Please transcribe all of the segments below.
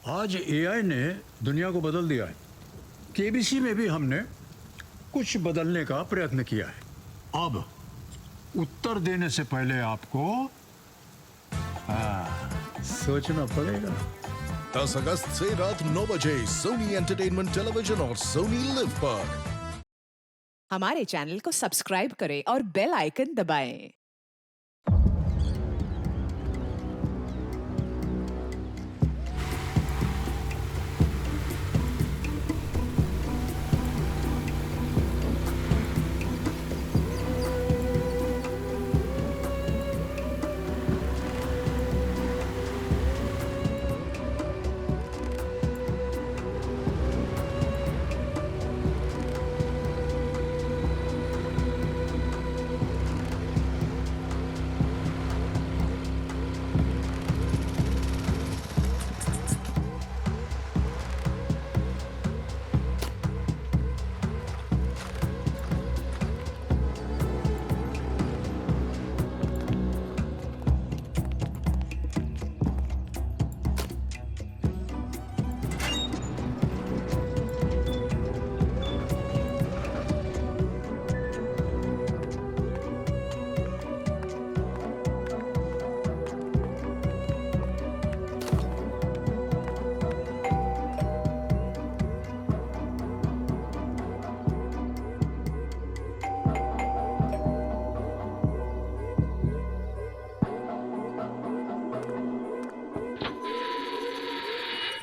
आज एआई ने दुनिया को बदल दिया है। केबीसी में भी हमने कुछ बदलने का प्रयत्न किया है। अब उत्तर देने से पहले आपको सोचना पड़ेगा। 10 अगस्त से रात 9 बजे सोनी एंटरटेनमेंट टेलीविजन और सोनी लिव पर। हमारे चैनल को सब्सक्राइब करें और बेल आइकन दबाएं।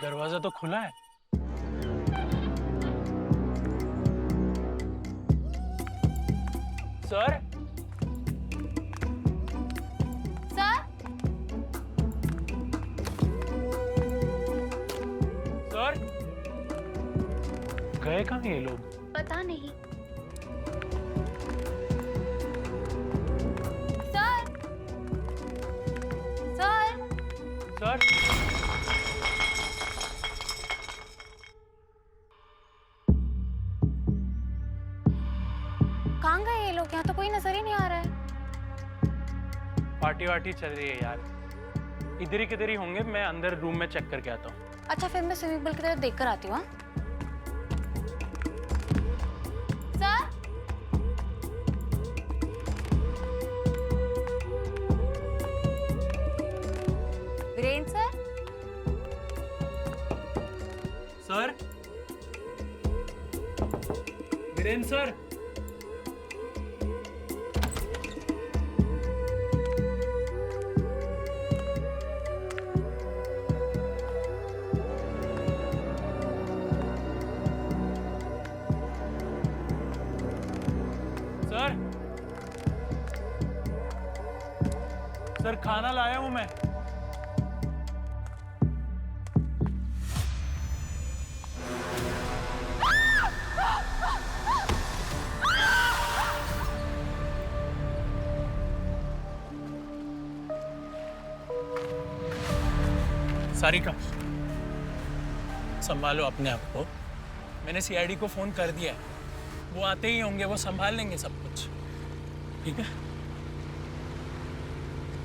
दरवाजा तो खुला है। सर, सर, सर, गए कहाँ ये लोग? पता नहीं। सर, सर, सर, कहाँ गए ये लोग? यहाँ तो कोई नजर ही नहीं आ रहा है। पार्टी वार्टी चल रही है यार। इधर ही किधर ही होंगे। मैं अंदर रूम में चेक करके आता हूँ। अच्छा, फिर मैं स्विमिंग पूल की तरफ देख कर आती हूँ। हाँ? Sir, Virendra sir, sir, Virendra sir, sir, sir, खाना लाया हूं मैं। सारिका, संभालो अपने आप को। मैंने सीआईडी को फोन कर दिया है। वो आते ही होंगे, वो संभाल लेंगे सब कुछ। ठीक है?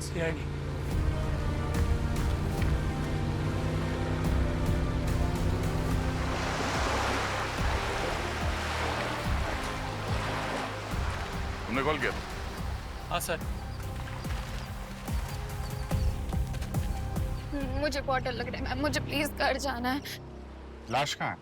सीआईडी। तुमने कॉल किया? हाँ सर। मुझे बहुत डर लग रहा है मैम। मुझे प्लीज घर जाना है। लाश कहाँ है?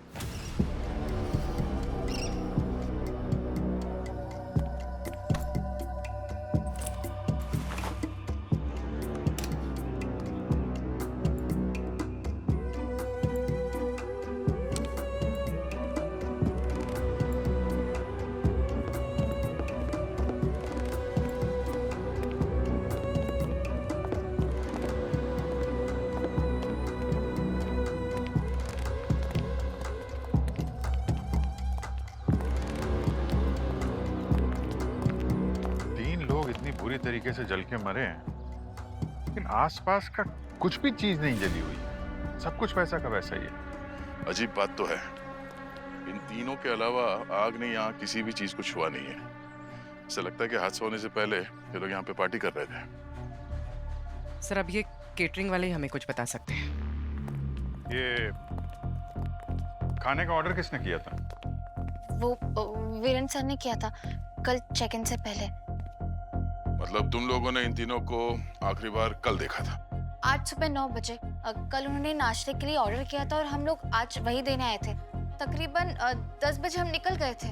बुरी तरीके से जल के मरे हैं, लेकिन आसपास का कुछ भी चीज नहीं जली हुई है। सब कुछ वैसा का वैसा ही है। अजीब बात तो है, इन तीनों के अलावा आग ने यहाँ किसी भी चीज को छुआ नहीं है। ऐसा लगता है कि हादसा होने से पहले ये लोग यहाँ पे पार्टी कर रहे थे। सर, अब ये केटरिंग वाले ही हमें कुछ बता सकते हैं। ये खाने का ऑर्डर किसने किया था? वो वीरेंद्र सर ने किया था कल चेक इन से पहले। मतलब तुम लोगों ने इन तीनों को आखिरी बार कल देखा था? आज सुबह 9 बजे। कल उन्होंने नाश्ते के लिए ऑर्डर किया था और हम लोग आज वही देने आए थे। तकरीबन 10 बजे हम निकल गए थे।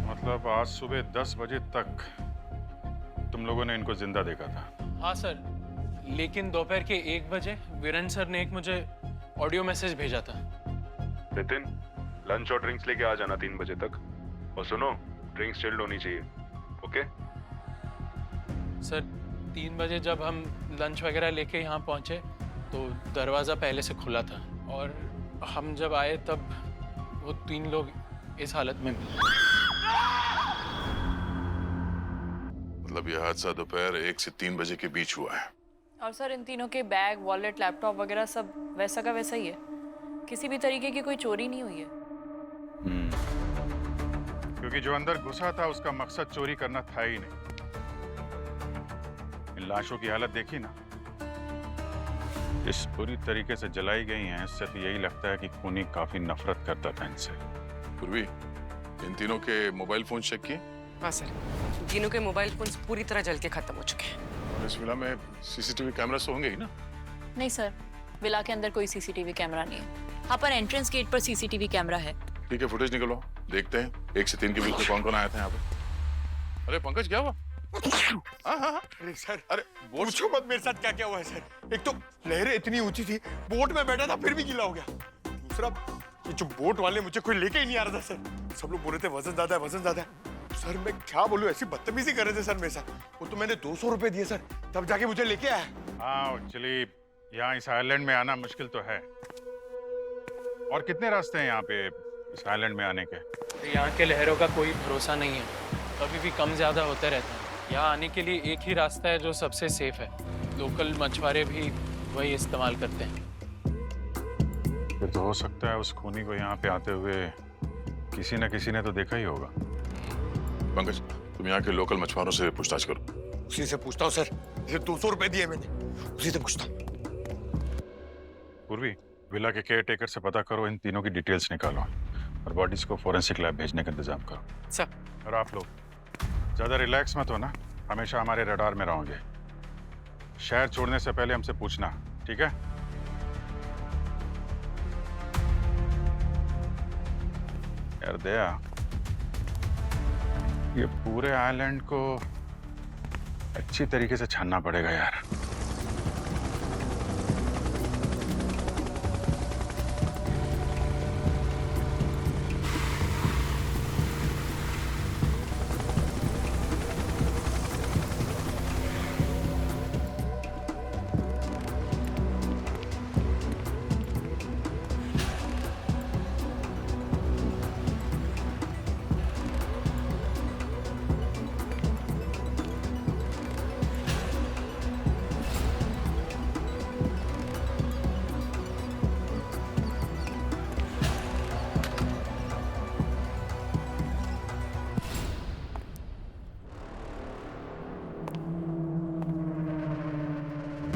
मतलब आज सुबह 10 बजे तक तुम लोगों ने इनको जिंदा देखा था? हाँ सर, लेकिन दोपहर के 1 बजे वीरेंद्र सर ने एक मुझे ऑडियो मैसेज भेजा था। नितिन, लंच और ड्रिंक्स लेके आ जाना 3 बजे तक। और सुनो, ड्रिंक्स चिल्ड होनी चाहिए, ओके? सर 3 बजे जब हम लंच वगैरह लेके यहाँ पहुँचे तो दरवाज़ा पहले से खुला था और हम जब आए तब वो 3 लोग इस हालत में मिले। मतलब यह हादसा दोपहर 1 से 3 बजे के बीच हुआ है। और सर इन तीनों के बैग, वॉलेट, लैपटॉप वगैरह सब वैसा का वैसा ही है। किसी भी तरीके की कोई चोरी नहीं हुई है। क्योंकि जो अंदर घुसा था उसका मकसद चोरी करना था ही नहीं। इन लाशों की हालत देखी ना, इस पूरी तरीके से जलाई गई हैं, इससे तो यही लगता है कि खूनी काफी नफरत करता था इनसे। पूर्वी, इन तीनों के मोबाइल फोन चेक किए? हाँ सर, तीनों के मोबाइल फोन्स पूरी तरह जल के खत्म हो चुके हैं। इस विला में सीसीटीवी कैमरास तो होंगे ही ना? नहीं सर, विला के अंदर कोई सीसीटीवी कैमरा नहीं है। हाँ, पर एंट्रेंस गेट पर सीसीटीवी कैमरा है। ठीक है, फुटेज निकलो, देखते हैं 1 से 3 के बीच में कौन कौन आया था यहाँ पे। अरे पंकज, क्या हुआ? हाँ। अरे सर, अरे पूछो मत मेरे साथ क्या क्या हुआ है सर। एक तो लहरें इतनी ऊंची थी, बोट में बैठा था फिर भी गीला हो गया। दूसरा, ये जो बोट वाले मुझे कोई लेके ही नहीं आ रहा था सर। सब लोग बोल रहे थे वजन ज्यादा है, वजन ज्यादा है। सर मैं क्या बोलूं, ऐसी बदतमीजी कर रहे थे सर मेरे साथ। वो तो मैंने 200 रुपए दिए सर, तब जाके मुझे लेके आया। हाँ एक्चुअली यहाँ इस आइलैंड में आना मुश्किल तो है। और कितने रास्ते हैं यहाँ पे इस आइलैंड में आने के? तो यहाँ के लहरों का कोई भरोसा नहीं है, कभी भी कम ज़्यादा होते रहते हैं। यहाँ आने के लिए एक ही रास्ता है जो सबसे सेफ है। लोकल मछुआरे भी वही इस्तेमाल करते हैं। फिर तो हो सकता है उस खूनी को यहाँ पे आते हुए किसी न किसी ने तो देखा ही होगा। पंकज, तुम यहाँ के लोकल मछुआरों से पूछताछ करो। उसी से पूछता हूँ सर, ये 200 रुपए दिए मैंने, उसी से पूछता हूँ। पूर्वी, विला के केयर टेकर से पता करो, इन तीनों की डिटेल्स निकालो और बॉडीज को फोरेंसिक लैब भेजने का इंतजाम करो। सर। और आप लोग ज्यादा रिलैक्स मत हो ना, हमेशा हमारे रडार में रहोगे। शहर छोड़ने से पहले हमसे पूछना, ठीक है? यार दया, ये पूरे आइलैंड को अच्छी तरीके से छानना पड़ेगा यार।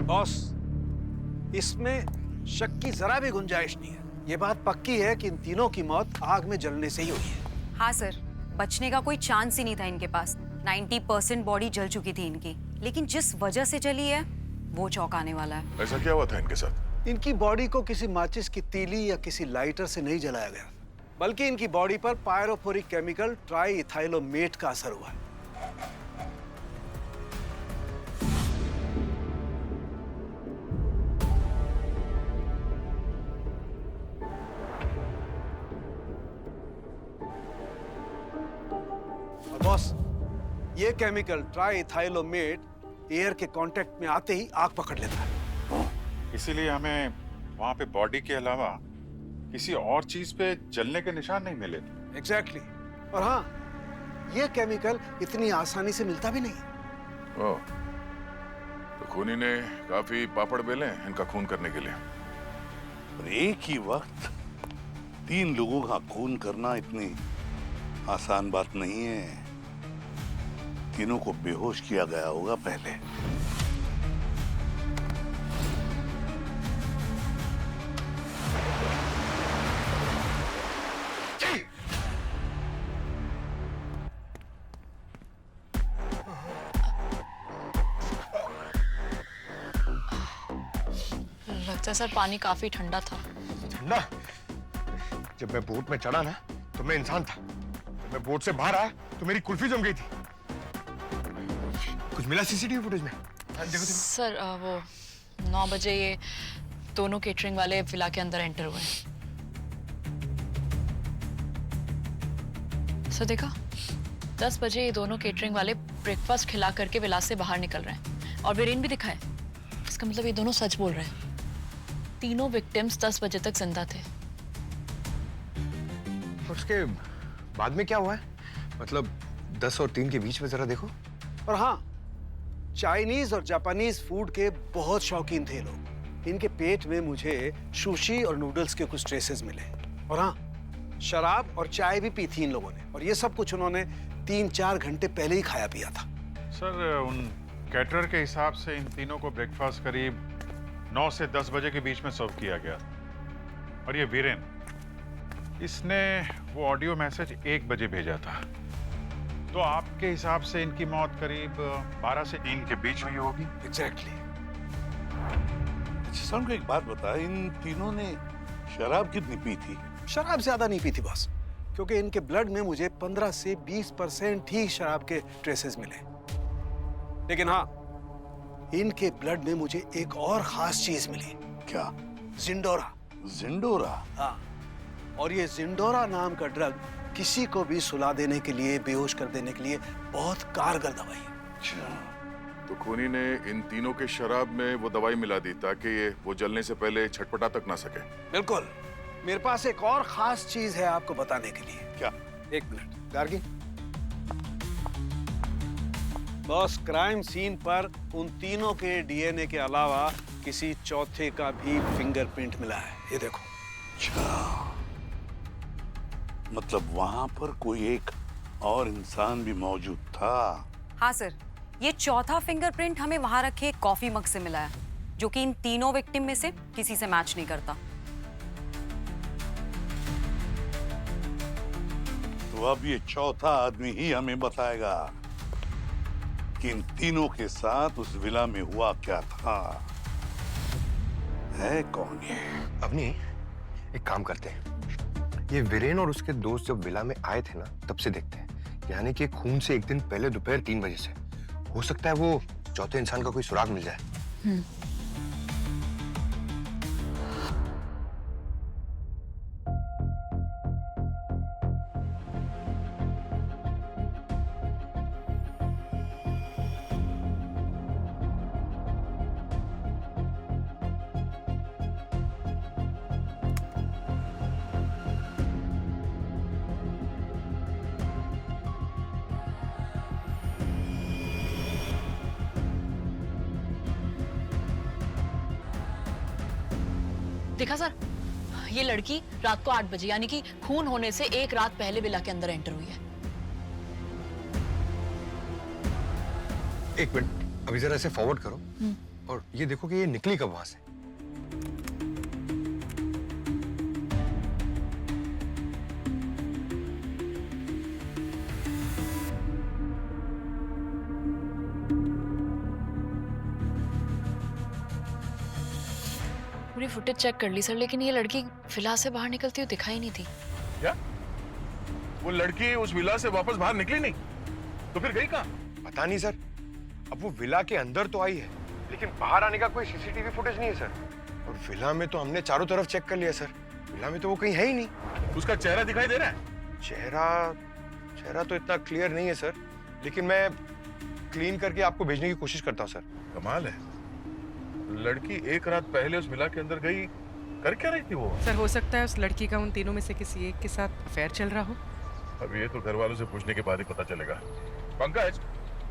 बॉस, इसमें शक की जरा भी गुंजाइश नहीं है। ये बात पक्की है कि इन तीनों की मौत आग में जलने से ही हुई है। हाँ सर, बचने का कोई चांस ही नहीं था इनके पास। 90% बॉडी जल चुकी थी इनकी, लेकिन जिस वजह से जली है वो चौंकाने वाला है। ऐसा क्या हुआ था इनके साथ? इनकी बॉडी को किसी माचिस की तीली या किसी लाइटर से नहीं जलाया गया, बल्कि इनकी बॉडी पर पायरोफोरिक केमिकल ट्राईइथाइलोमेट का असर हुआ है। बॉस, ये केमिकल ट्राईइथाइलोमेट एयर के कांटेक्ट में आते ही आग पकड़ लेता है। इसीलिए हमें वहां पे बॉडी के अलावा किसी और चीज पे जलने के निशान नहीं मिले थे। एग्जैक्टली। और हाँ, ये केमिकल इतनी आसानी से मिलता भी नहीं। ओह, तो खूनी ने काफी पापड़ बेले इनका खून करने के लिए। और एक ही वक्त 3 लोगों का खून करना इतनी आसान बात नहीं है। तीनों को बेहोश किया गया होगा पहले। लगता है सर पानी काफी ठंडा था। ठंडा? जब मैं बोट में चढ़ा ना तो मैं इंसान था, जब मैं बोट से बाहर आया तो मेरी कुल्फी जम गई थी। कुछ मिला सीसीटीवी फुटेज में? देखो। सर वो 9 बजे ये दोनों केटरिंग वाले विला के अंदर एंटर हुए हैं। सर देखा, 10 बजे ये दोनों केटरिंग वाले ब्रेकफास्ट खिला करके विला से बाहर निकल रहे हैं और वीरेन भी दिखा है। इसका मतलब ये दोनों सच बोल रहे हैं। तीनों विक्टिम्स 10 बजे तक जिंदा थे। और उसके बाद में क्या हुआ है? मतलब 10 और 3 के बीच में जरा देखो। और हाँ, चाइनीज और जापानीज फूड के बहुत शौकीन थे लोग। इनके पेट में मुझे सुशी और नूडल्स के कुछ ट्रेसेस मिले। और हाँ, शराब और चाय भी पी थी इन लोगों ने, और ये सब कुछ उन्होंने 3-4 घंटे पहले ही खाया पिया था। सर उन कैटरर के हिसाब से इन तीनों को ब्रेकफास्ट करीब 9 से 10 बजे के बीच में सर्व किया गया। और ये वीरेन, इसने वो ऑडियो मैसेज 1 बजे भेजा था। तो आपके हिसाब से इनकी मौत करीब 12 से 3 के बीच हुई होगी। एग्जैक्टली। अच्छा सर, एक बात बता, इन तीनों ने शराब कितनी पी थी? शराब ज्यादा नहीं पी थी बॉस, क्योंकि इनके ब्लड में मुझे 15 से 20% ही शराब के ट्रेसेस मिले। लेकिन हाँ, इनके ब्लड में मुझे एक और खास चीज मिली। क्या? जिंडोरा। जिंडोरा? हाँ, और ये जिंडोरा नाम का ड्रग किसी को भी सुला देने के लिए, बेहोश कर देने के लिए बहुत कारगर दवाई है। तो खूनी ने इन तीनों के शराब में वो दवाई मिला दी ताकि ये वो जलने से पहले छटपटा तक ना सके। बिल्कुल। मेरे पास एक और खास चीज है आपको बताने के लिए। क्या? 1 minute Gargi. Boss, crime scene पर उन तीनों के डीएनए के अलावा किसी चौथे का भी फिंगरप्रिंट मिला है। ये देखो। अच्छा, मतलब वहां पर कोई एक और इंसान भी मौजूद था? हाँ सर, ये चौथा फिंगरप्रिंट हमें वहां रखे कॉफी मग से मिला है, जो कि इन तीनों विक्टिम में से किसी से मैच नहीं करता। तो अब ये चौथा आदमी ही हमें बताएगा कि इन तीनों के साथ उस विला में हुआ क्या था। है कौन ये? अवनी, एक काम करते हैं, ये वीरेन और उसके दोस्त जब विला में आए थे ना, तब से देखते हैं। यानी कि खून से 1 दिन पहले दोपहर 3 बजे से। हो सकता है वो चौथे इंसान का कोई सुराग मिल जाए। देखा सर, ये लड़की रात को 8 बजे यानी कि खून होने से 1 रात पहले विला के अंदर एंटर हुई है। 1 मिनट, अभी जरा इसे फॉरवर्ड करो और ये देखो कि ये निकली कब वहां से। पूरी फुटेज चेक कर ली सर, लेकिन ये लड़की विला से बाहर निकलती हुई दिखाई नहीं थी। क्या? वो लड़की उस विला से वापस बाहर निकली नहीं? तो फिर गई कहाँ? पता नहीं सर। अब वो विला के अंदर तो आई है, लेकिन बाहर आने का कोई सीसीटीवी फुटेज नहीं है सर। और विला में तो हमने चारों तरफ चेक कर लिया सर, विला में तो वो कहीं है ही नहीं। उसका चेहरा दिखाई दे रहा है? चेहरा तो इतना क्लियर नहीं है सर, लेकिन मैं क्लीन करके आपको भेजने की कोशिश करता हूँ सर। कमाल है, लड़की 1 रात पहले उस विला के अंदर गई, कर क्या रही थी वो? सर हो सकता है उस लड़की का उन तीनों में से किसी एक के साथ अफेयर चल रहा हो। अब ये तो घर वालों से पूछने के बाद ही पता चलेगा। पंकज,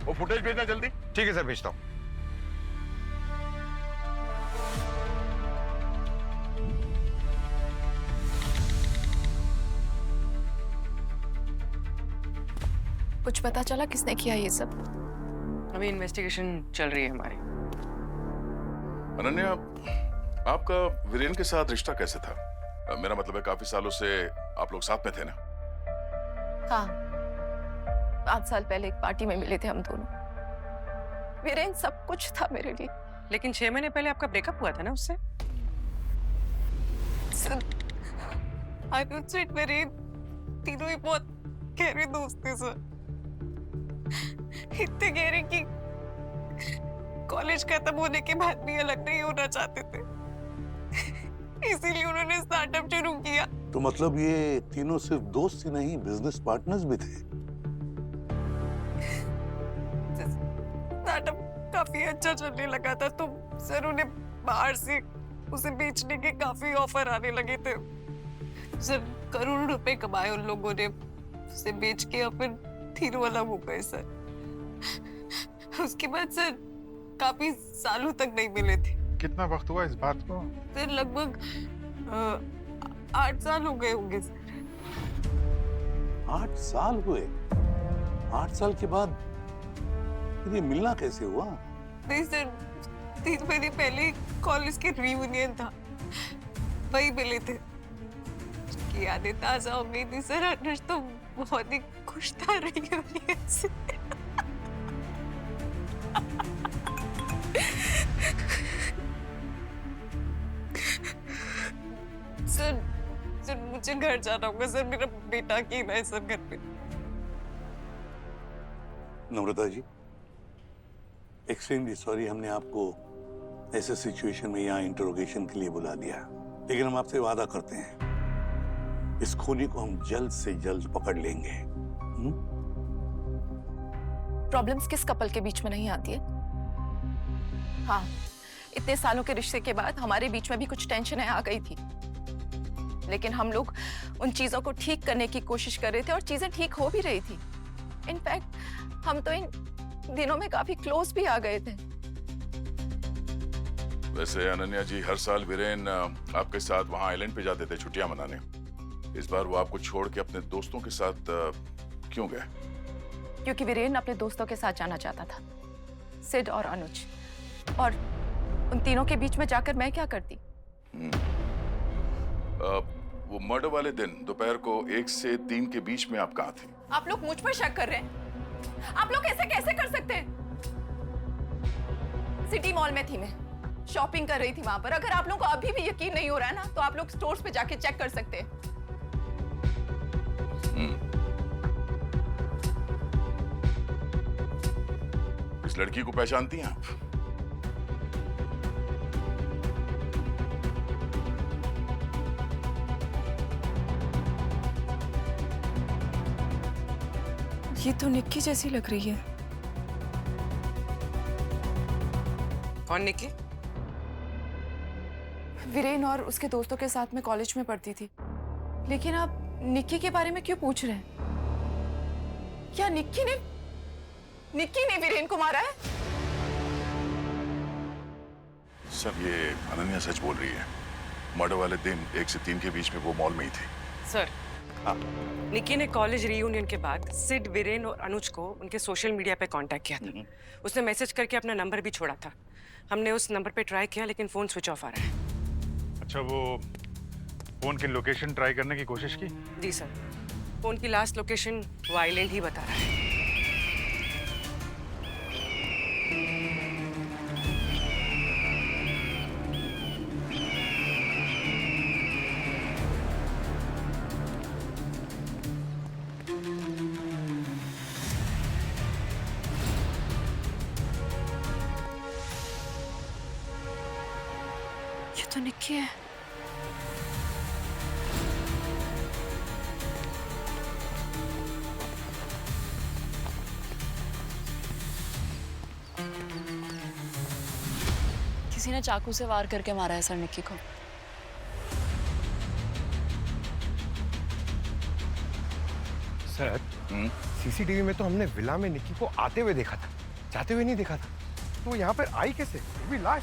वो फुटेज भेजना जल्दी। ठीक है सर, भेजता हूँ। कुछ पता चला किसने किया ये सब? अभी इन्वेस्टिगेशन चल रही है हमारी। अनन्या, आपका वीरेन के साथ रिश्ता कैसे था? मेरा मतलब है काफी सालों से आप लोग साथ में थे ना? हाँ, 5 साल पहले एक पार्टी में मिले थे हम दोनों। वीरेन सब कुछ था मेरे लिए। लेकिन 6 महीने पहले आपका ब्रेकअप हुआ था ना उससे? अनुज से मेरे तीनों ही बहुत गहरे दोस्त थे सर। इतने गहरे कि कॉलेज खत्म होने के बाद भी अलग नहीं होना चाहते थे। इसीलिए उन्होंने स्टार्टअप शुरू किया। तो मतलब ये तीनों सिर्फ दोस्त ही नहीं, बिजनेस पार्टनर्स भी थे। स्टार्टअप काफी अच्छा चलने लगा था तो सर उन्हें बाहर से उसे बेचने के काफी ऑफर आने लगे थे। सर करोड़ों रुपए कमाए उन लोगों ने उसे बेच के, और फिर तीनों अलग हो गए सर। उसके बाद सर काफी सालों तक नहीं मिले थे। कितना वक्त हुआ इस बात को? सर लगभग 8 साल हो गए होंगे सर। 8 साल हुए? 8 साल के बाद फिर ये मिलना कैसे हुआ? नहीं सर, 3 महीने पहले कॉलेज के रियूनियन था, वही मिले थे। उसकी यादें ताजा हो गई थी सर। अनुज तो बहुत ही खुश था रियूनियन से। सर मुझे घर जाना होगा सर, मेरा बेटा अकेला है सर घर पे। नम्रता जी, एक्सट्रीमली सॉरी हमने आपको ऐसे सिचुएशन में यहाँ इंटरोगेशन के लिए बुला दिया, लेकिन हम आपसे वादा करते हैं इस खूनी को हम जल्द से जल्द पकड़ लेंगे। प्रॉब्लम्स किस कपल के बीच में नहीं आती है? हाँ, इतने सालों के रिश्ते के बाद हमारे बीच में भी कुछ टेंशनें आ गई थी, लेकिन हम लोग उन चीजों को ठीक करने की कोशिश कर रहे थे और चीजें ठीक हो भी रही थी। इनफैक्ट हम तो इन दिनों में काफी क्लोज भी आ गए थे। वैसे अनन्या जी, हर साल वीरेन आपके साथ वहाँ आइलैंड पे जाते थे छुट्टियां मनाने। इस बार वो आपको छोड़ के अपने दोस्तों के साथ क्यों गए? क्योंकि वीरेन अपने दोस्तों के साथ जाना चाहता था, सिड और अनुज, और उन तीनों के बीच में जाकर मैं क्या करती? वो मर्डर वाले दिन दोपहर को 1 से 3 के बीच में आप कहाँ थे? आप लोग मुझ पर शक कर रहे हैं? आप लोग ऐसे कैसे कर सकते हैं? सिटी मॉल में थी मैं, शॉपिंग कर रही थी वहां पर। अगर आप लोगों को अभी भी यकीन नहीं हो रहा है ना, तो आप लोग स्टोर्स पे जाके चेक कर सकते हैं। इस लड़की को पहचानती हैं आप? ये तो निक्की जैसी लग रही है। कौन निक्की? वीरेन और उसके दोस्तों के साथ में कॉलेज में पढ़ती थी। लेकिन आप निक्की के बारे में क्यों पूछ रहे हैं? क्या निक्की ने वीरेन को मारा है? सर, ये अनन्या सच बोल रही है। मर्डर वाले दिन 1 से 3 के बीच में वो मॉल में ही थी। सर, निक्की ने कॉलेज रियूनियन के बाद सिड, वीरेन और अनुज को उनके सोशल मीडिया पे कांटेक्ट किया था। उसने मैसेज करके अपना नंबर भी छोड़ा था। हमने उस नंबर पे ट्राई किया, लेकिन फोन स्विच ऑफ आ रहा है। अच्छा, वो फोन की लोकेशन ट्राई करने की कोशिश की? जी सर, फोन की लास्ट लोकेशन वो आइलैंड ही बता रहा है। ये तो निक्की है। किसी ने चाकू से वार करके मारा है सर निक्की को। सर, सीसीटीवी में तो हमने विला में निक्की को आते हुए देखा था, जाते हुए नहीं देखा था। तो वो यहाँ पर आई कैसे? वो भी लाश।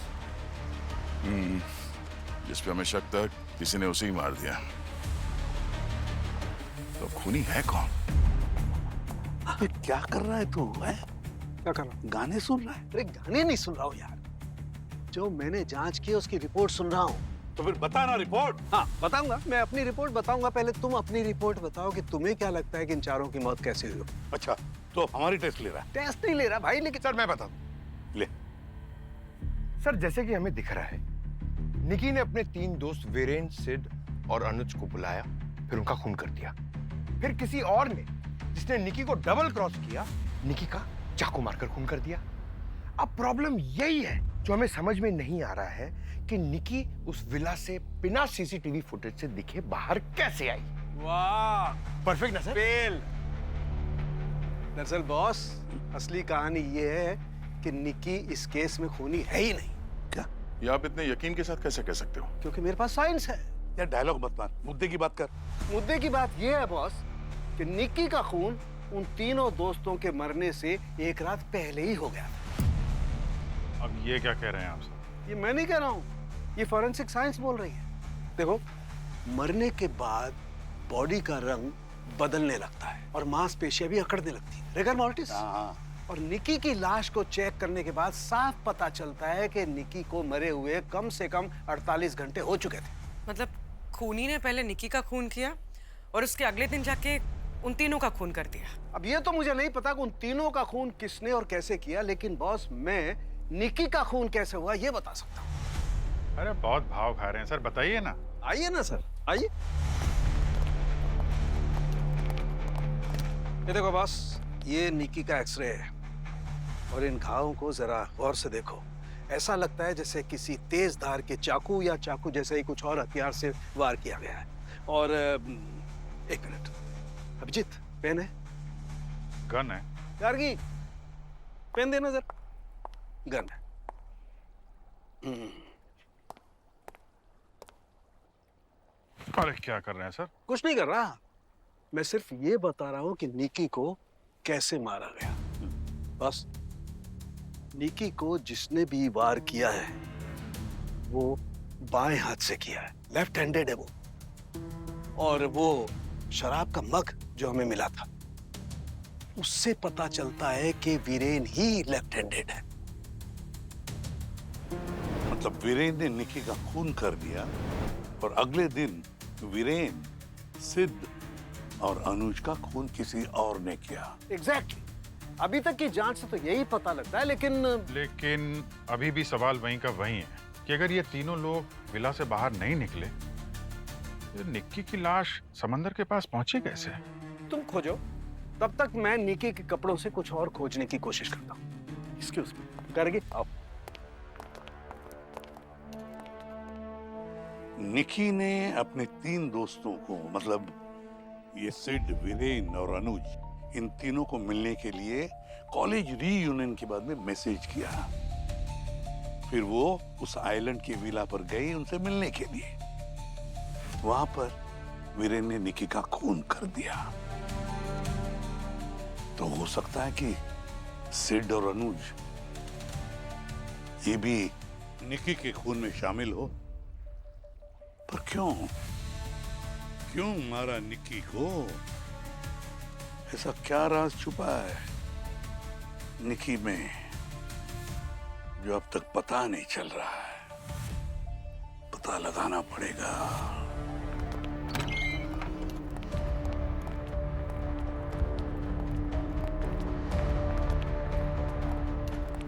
जिस पे हमें शक था किसी ने उसे ही मार दिया। तो खूनी है कौन? अबे क्या कर रहा है तू? क्या कर रहा हूँ? गाने सुन रहा है? अरे गाने नहीं सुन रहा हूँ यार, जो मैंने जांच की उसकी रिपोर्ट सुन रहा हूँ। तो फिर बता ना रिपोर्ट। हाँ बताऊंगा, मैं अपनी रिपोर्ट बताऊंगा। पहले तुम अपनी रिपोर्ट बताओ कि तुम्हें क्या लगता है कि इन चारों की मौत कैसे हुई? अच्छा, तो हमारी टेस्ट ले रहा है? टेस्ट नहीं ले रहा भाई, लेकिन सर मैं बता दूं। ले। सर, जैसे कि हमें दिख रहा है, निकी ने अपने 3 दोस्त वीरेन, सिड और अनुज को बुलाया, फिर उनका खून कर दिया। फिर किसी और ने, जिसने निकी को डबल क्रॉस किया, निकी का चाकू मारकर खून कर दिया। अब प्रॉब्लम यही है जो हमें समझ में नहीं आ रहा है कि निकी उस विला से बिना सीसीटीवी फुटेज से दिखे बाहर कैसे आई। वाह, परफेक्ट ना सर? फेल। दरअसल बॉस, असली कहानी ये है कि निकी इस केस में खूनी है ही नहीं। क्या ये आप इतने यकीन के साथ कैसे कह सकते हो? क्योंकि मेरे पास साइंस है। यार डायलॉग मत मार, मुद्दे की बात कर। मुद्दे की बात ये है बॉस कि निकी का खून उन तीनों दोस्तों के मरने से एक रात पहले ही हो गया। अब ये क्या कह रहे हैं आप सर? ये मैं नहीं कह रहा हूँ, ये फॉरेंसिक साइंस बोल रही है। देखो, मरने के बाद बॉडी का रंग बदलने लगता है और मांसपेशियां भी अकड़ने लगती है, रिगर मॉर्टिस। और निकी की लाश को चेक करने के बाद साफ पता चलता है कि निकी को मरे हुए कम से कम 48 घंटे हो चुके थे। मतलब खूनी ने पहले निकी का खून किया और उसके अगले दिन जाके उन तीनों का खून कर दिया। अब ये तो मुझे नहीं पता कि उन तीनों का खून किसने और कैसे किया, लेकिन बॉस मैं निकी का खून कैसे हुआ ये बता सकता हूँ। अरे बहुत भाव खा रहे हैं सर, बताइए ना। आइए ना सर, आइए। ये देखो बॉस, ये निकी का एक्सरे है और इन घावों को जरा गौर से देखो। ऐसा लगता है जैसे किसी तेज धार के चाकू या चाकू जैसे ही कुछ और हथियार से वार किया गया है। और एक मिनट, अभिजीत, पेन है? गन है। गार्गी, पेन देना जरा। गन है। अरे क्या कर रहे हैं सर? कुछ नहीं कर रहा, मैं सिर्फ ये बता रहा हूं कि निकी को कैसे मारा गया। बस निकी को जिसने भी वार किया है वो बाएं हाथ से किया है, लेफ्ट हैंडेड है वो। और वो शराब का मग जो हमें मिला था उससे पता चलता है कि वीरेन ही लेफ्ट हैंडेड है। मतलब वीरेन ने निकी का खून कर दिया और अगले दिन वीरेन, सिद्ध और अनुज का खून किसी और ने किया। एग्जैक्टली। अभी तक की जांच से तो यही पता लगता है, लेकिन अभी भी सवाल वहीं का वहीं है कि अगर ये तीनों लोग विला से बाहर नहीं निकले तो निक्की की लाश समंदर के पास पहुंची कैसे? तुम खोजो, तब तक मैं निकी के कपड़ों से कुछ और खोजने की कोशिश करता हूँ। एक्सक्यूज मी, करगे आओ। निकी ने अपने तीन दोस्तों को, मतलब ये सिड, वीरेन और अनुज, इन तीनों को मिलने के लिए कॉलेज रीयूनियन के बाद में मैसेज किया। फिर वो उस आइलैंड के विला पर गई उनसे मिलने के लिए। वहां पर वीरेन ने निकी का खून कर दिया। तो हो सकता है कि सिड और अनुज ये भी निकी के खून में शामिल हो। पर क्यों मारा निकी को? ऐसा क्या राज छुपा है निकी में जो अब तक पता नहीं चल रहा है? पता लगाना पड़ेगा।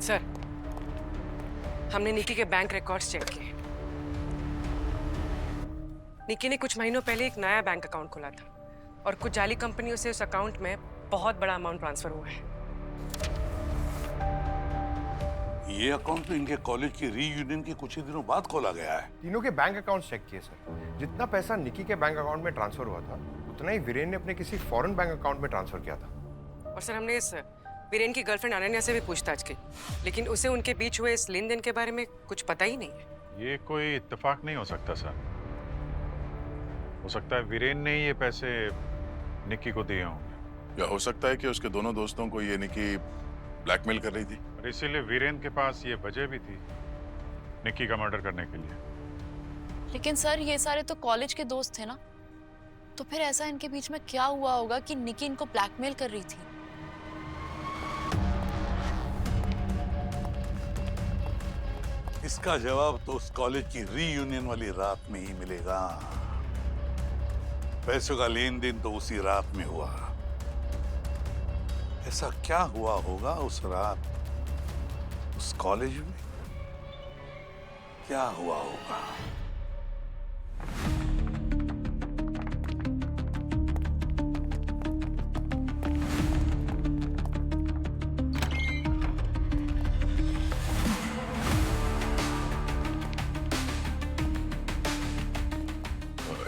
सर, हमने निकी के बैंक रिकॉर्ड्स चेक किए। निकी ने कुछ महीनों पहले एक नया बैंक अकाउंट खोला था और कुछ जाली कंपनियों से उस अकाउंट में बहुत बड़ा अमाउंट ट्रांसफर हुआ है। ये अकाउंट तो इनके कॉलेज की रीयूनियन के कुछ ही दिनों बाद खोला गया है। तीनों के बैंक अकाउंट चेक किए सर। जितना पैसा निकी के बैंक अकाउंट में ट्रांसफर हुआ था उतना ही वीरेन ने अपने किसी फॉरेन बैंक अकाउंट में ट्रांसफर किया था। और सर, हमने इस वीरेन की गर्लफ्रेंड अनन्या से भी पूछताछ की, लेकिन उसे उनके बीच हुए इस लेन देन के बारे में कुछ पता ही नहीं है। ये कोई इत्तेफाक नहीं हो सकता सर। हो सकता है वीरेन ने ये पैसे निक्की को दिए होंगे। या हो सकता है कि उसके दोनों दोस्तों को ये निक्की ब्लैकमेल कर रही थी और इसीलिए वीरेन के पास ये वजह भी थी निक्की का मर्डर करने के लिए। लेकिन सर, ये सारे तो कॉलेज के दोस्त थे ना, तो फिर ऐसा इनके बीच में क्या हुआ होगा कि निक्की इनको ब्लैकमेल कर रही थी? इसका जवाब तो उस कॉलेज की रीयूनियन वाली रात में ही मिलेगा। पैसों का लेन देन तो उसी रात में हुआ। ऐसा क्या हुआ होगा उस रात उस कॉलेज में? क्या हुआ होगा?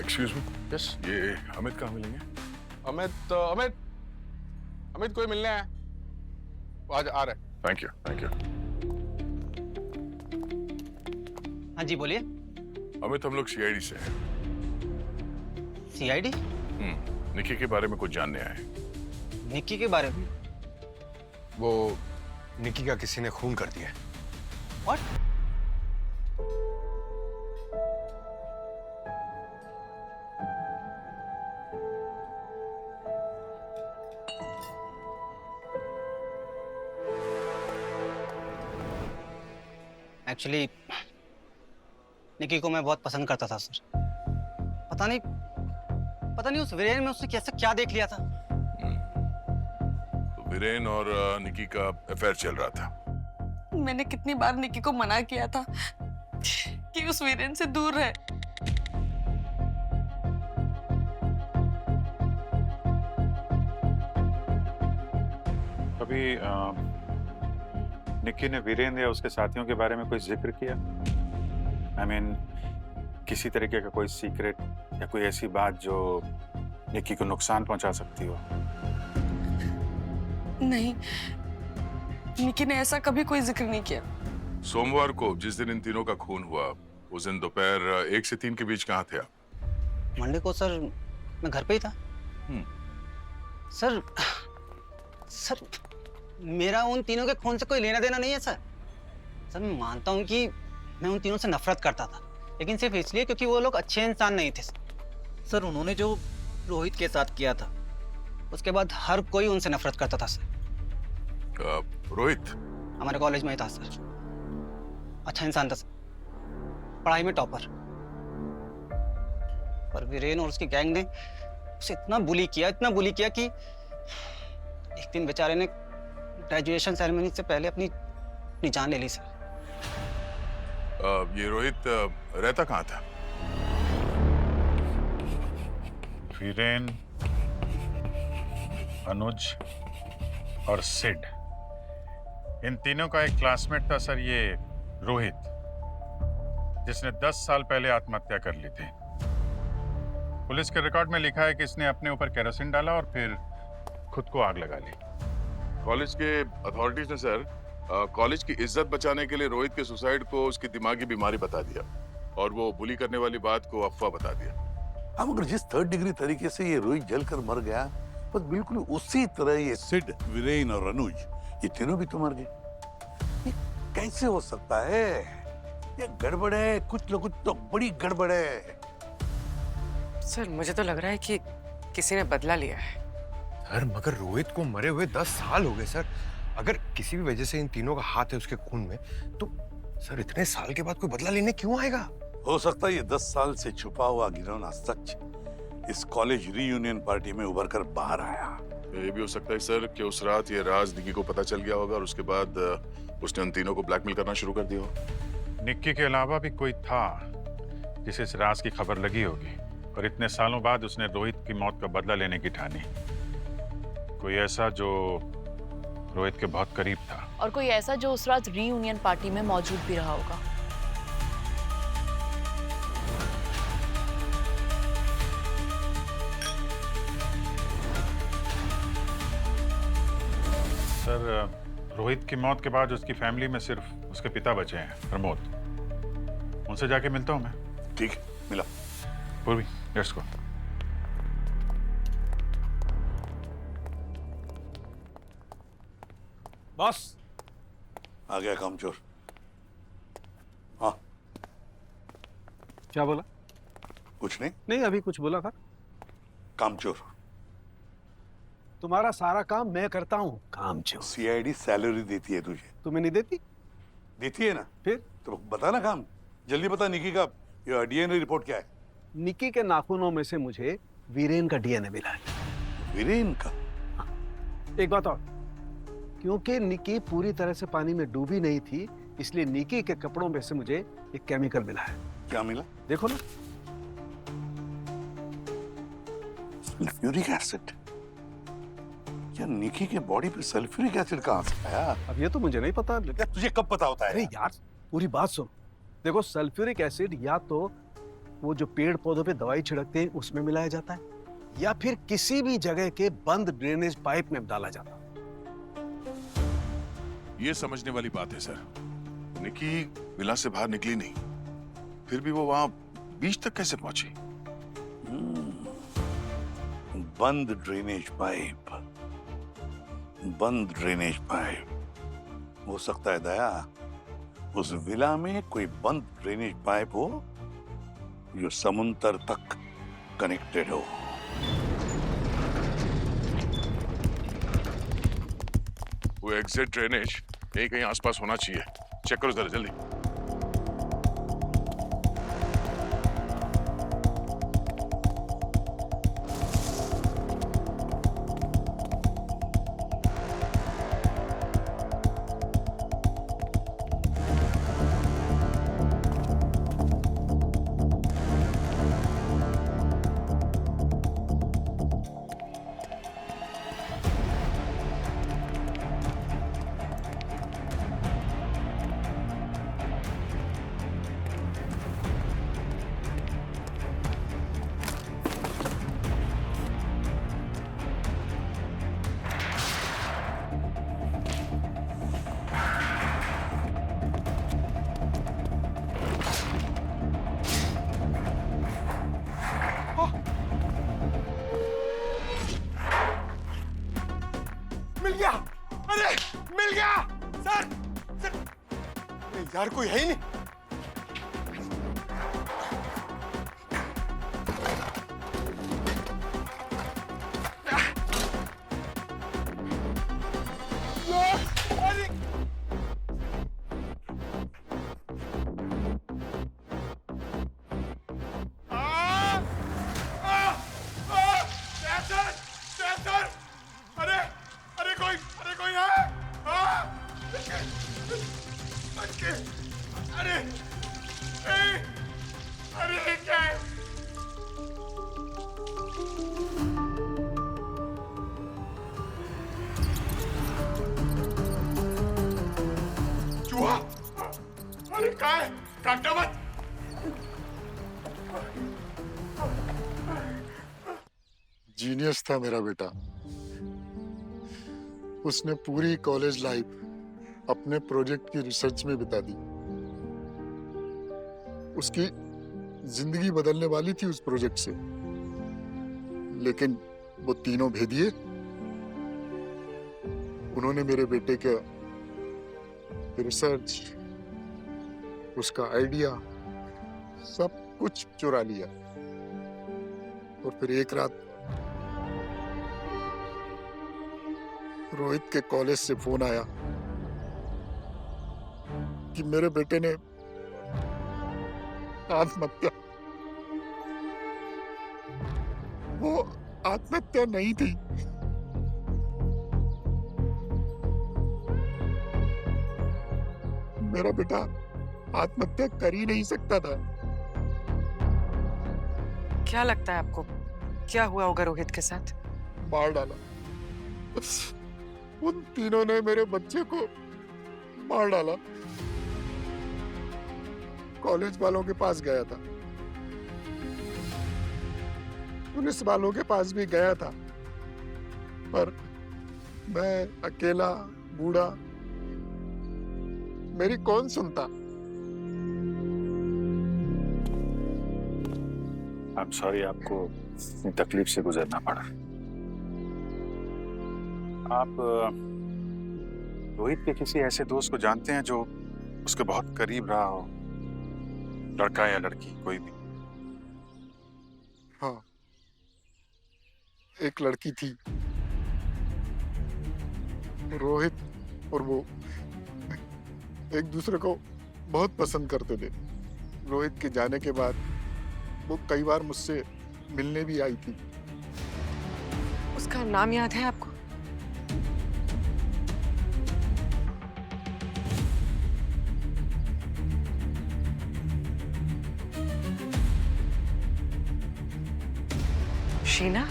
एक्सक्यूज मी, यस, ये अमित कहाँ मिलेंगे? अमित अमित अमित कोई मिलने आया, आज आ रहा है। Thank you, thank you. हाँ जी बोलिए। अमित, हम लोग सीआईडी से हैं। सीआईडी? निकी के बारे में कुछ जानने आए। निक्की के बारे में? वो निकी का किसी ने खून कर दिया। What? एक्चुअली निकी को मैं बहुत पसंद करता था सर। पता नहीं उस वीरेन में उसने कैसे क्या देख लिया था। तो वीरेन और निकी का अफेयर चल रहा था। मैंने कितनी बार निकी को मना किया था कि उस वीरेन से दूर रहे। कभी निक्की ने वीरेंद्र या उसके साथियों के बारे में कोई जिक्र किया? I mean, किसी तरीके का कोई सीक्रेट या कोई ऐसी बात जो निक्की को नुकसान पहुंचा सकती हो? नहीं, निकी ने ऐसा कभी कोई जिक्र नहीं किया। सोमवार को जिस दिन इन तीनों का खून हुआ, उस दिन दोपहर 1 से 3 के बीच कहाँ थे आप? मंडे को सर मैं घर पे ही था। सर मेरा उन तीनों के खून से कोई लेना देना नहीं है सर। सर मैं मानता हूँ कि मैं उन तीनों से नफरत करता था, लेकिन सिर्फ इसलिए क्योंकि वो लोग अच्छे इंसान नहीं थे। सर उन्होंने जो रोहित के साथ किया था, उसके बाद हर कोई उनसे नफरत करता था सर। रोहित हमारे कॉलेज में ही था सर, अच्छा इंसान था सर, पढ़ाई में टॉपर। पर वीरेन और उसकी गैंग ने उसे इतना बुली किया कि एक दिन बेचारे ने ग्रेजुएशन सेरेमनी से पहले अपनी जान ले ली सर। ये रोहित रहता कहाँ था? वीरेन, अनुज और सिड, इन तीनों का एक क्लासमेट था सर, ये रोहित, जिसने 10 साल पहले आत्महत्या कर ली थी। पुलिस के रिकॉर्ड में लिखा है कि इसने अपने ऊपर केरोसिन डाला और फिर खुद को आग लगा ली। कॉलेज के अथॉरिटीज ने सर कॉलेज की इज्जत बचाने के लिए रोहित के सुसाइड को उसकी दिमागी बीमारी बता दिया और वो बुली करने वाली बात को अफवाह बता दिया। अब अगर जिस 3rd डिग्री तरीके से ये रोहित जलकर मर गया, बस बिल्कुल उसी तरह ये सिड, वीरेन और अनुज, ये तीनों भी तो मर गए। ये कैसे हो सकता है? ये गड़बड़ है, कुछ न कुछ तो बड़ी गड़बड़ है। सर मुझे तो लग रहा है कि किसी ने बदला लिया है। सर मगर रोहित को मरे हुए 10 साल हो गए सर। अगर किसी भी वजह से इन तीनों का हाथ है उसके खून में, तो सर इतने साल के बाद कोई बदला लेने क्यों आएगा? हो सकता है ये 10 साल से छुपा हुआ घिनौना सच इस कॉलेज रीयूनियन पार्टी में उभर कर बाहर आया। ये भी हो सकता है सर कि उस रात ये राज निकी को पता चल गया होगा और उसके बाद उसने उन तीनों को ब्लैकमेल करना शुरू कर दिया हो। निक्की के अलावा भी कोई था जिसे इस राज की खबर लगी होगी और इतने सालों बाद उसने रोहित की मौत का बदला लेने की ठानी। कोई ऐसा जो रोहित के बहुत करीब था, और कोई ऐसा जो उस रात रीयूनियन पार्टी में मौजूद भी रहा होगा। सर रोहित की मौत के बाद उसकी फैमिली में सिर्फ उसके पिता बचे हैं, प्रमोद। उनसे जाके मिलता हूं मैं। ठीक, मिला। पूर्वी, लेट्स गो। बॉस आ गया कामचोर। हाँ क्या बोला? कुछ नहीं। नहीं अभी कुछ बोला था। कामचोर, तुम्हारा सारा काम मैं करता हूँ। कामचोर। सीआईडी सैलरी देती है तुझे। तुम्हें नहीं देती? देती है ना। फिर तो बता ना काम, जल्दी बता। निकी का ये डीएनए रिपोर्ट क्या है? निकी के नाखूनों में से मुझे वीरेन का डीएनए मिला है। वीरेन का? हाँ। एक बात और, क्योंकि निकी पूरी तरह से पानी में डूबी नहीं थी, इसलिए निकी के कपड़ों में से मुझे एक केमिकल मिला है। क्या मिला? देखो ना। Sulphuric acid. क्या निकी के बॉडी पे सल्फ्यूरिक एसिड कहाँ से आया? अब ये तो मुझे नहीं पता। तुझे कब पता होता है? अरे यार पूरी बात सुन। देखो सल्फ्यूरिक एसिड या तो वो जो पेड़ पौधों पे दवाई छिड़कते हैं उसमें मिलाया जाता है, या फिर किसी भी जगह के बंद ड्रेनेज पाइप में डाला जाता है? ये समझने वाली बात है सर। निकी विला से बाहर निकली नहीं, फिर भी वो वहां बीच तक कैसे पहुंची? बंद ड्रेनेज पाइप, बंद ड्रेनेज पाइप। हो सकता है दया, उस विला में कोई बंद ड्रेनेज पाइप हो जो समुद्र तक कनेक्टेड हो। वो एग्जिट ड्रेनेज यहीं कहीं आसपास होना चाहिए। चेक करो जरा जल्दी। मिल गया! अरे मिल गया! सर! सर! अरे यार कोई है ही नहीं। अरे! चूहा! अरे कहाँ है? काटना मत! जीनियस था मेरा बेटा। उसने पूरी कॉलेज लाइफ अपने प्रोजेक्ट की रिसर्च में बिता दी। उसकी जिंदगी बदलने वाली थी उस प्रोजेक्ट से, लेकिन वो तीनों भेदिए उन्होंने मेरे बेटे के रिसर्च, उसका आइडिया, सब कुछ चुरा लिया। और फिर एक रात रोहित के कॉलेज से फोन आया कि मेरे बेटे ने आत्महत्या। वो आत्महत्या नहीं थी, मेरा बेटा आत्महत्या कर ही नहीं सकता था। क्या लगता है आपको, क्या हुआ होगा रोहित के साथ? मार डाला। उन तीनों ने मेरे बच्चे को मार डाला। कॉलेज वालों के पास गया था, पुलिस वालों के पास भी गया था, पर मैं अकेला बूढ़ा, मेरी कौन सुनता। I'm sorry आपको इतनी तकलीफ से गुजरना पड़ा। आप रोहित के किसी ऐसे दोस्त को जानते हैं जो उसके बहुत करीब रहा हो, लड़का या लड़की कोई भी? हाँ, एक लड़की थी। रोहित और वो एक दूसरे को बहुत पसंद करते थे। रोहित के जाने के बाद वो कई बार मुझसे मिलने भी आई थी। उसका नाम याद है आपको? शीना?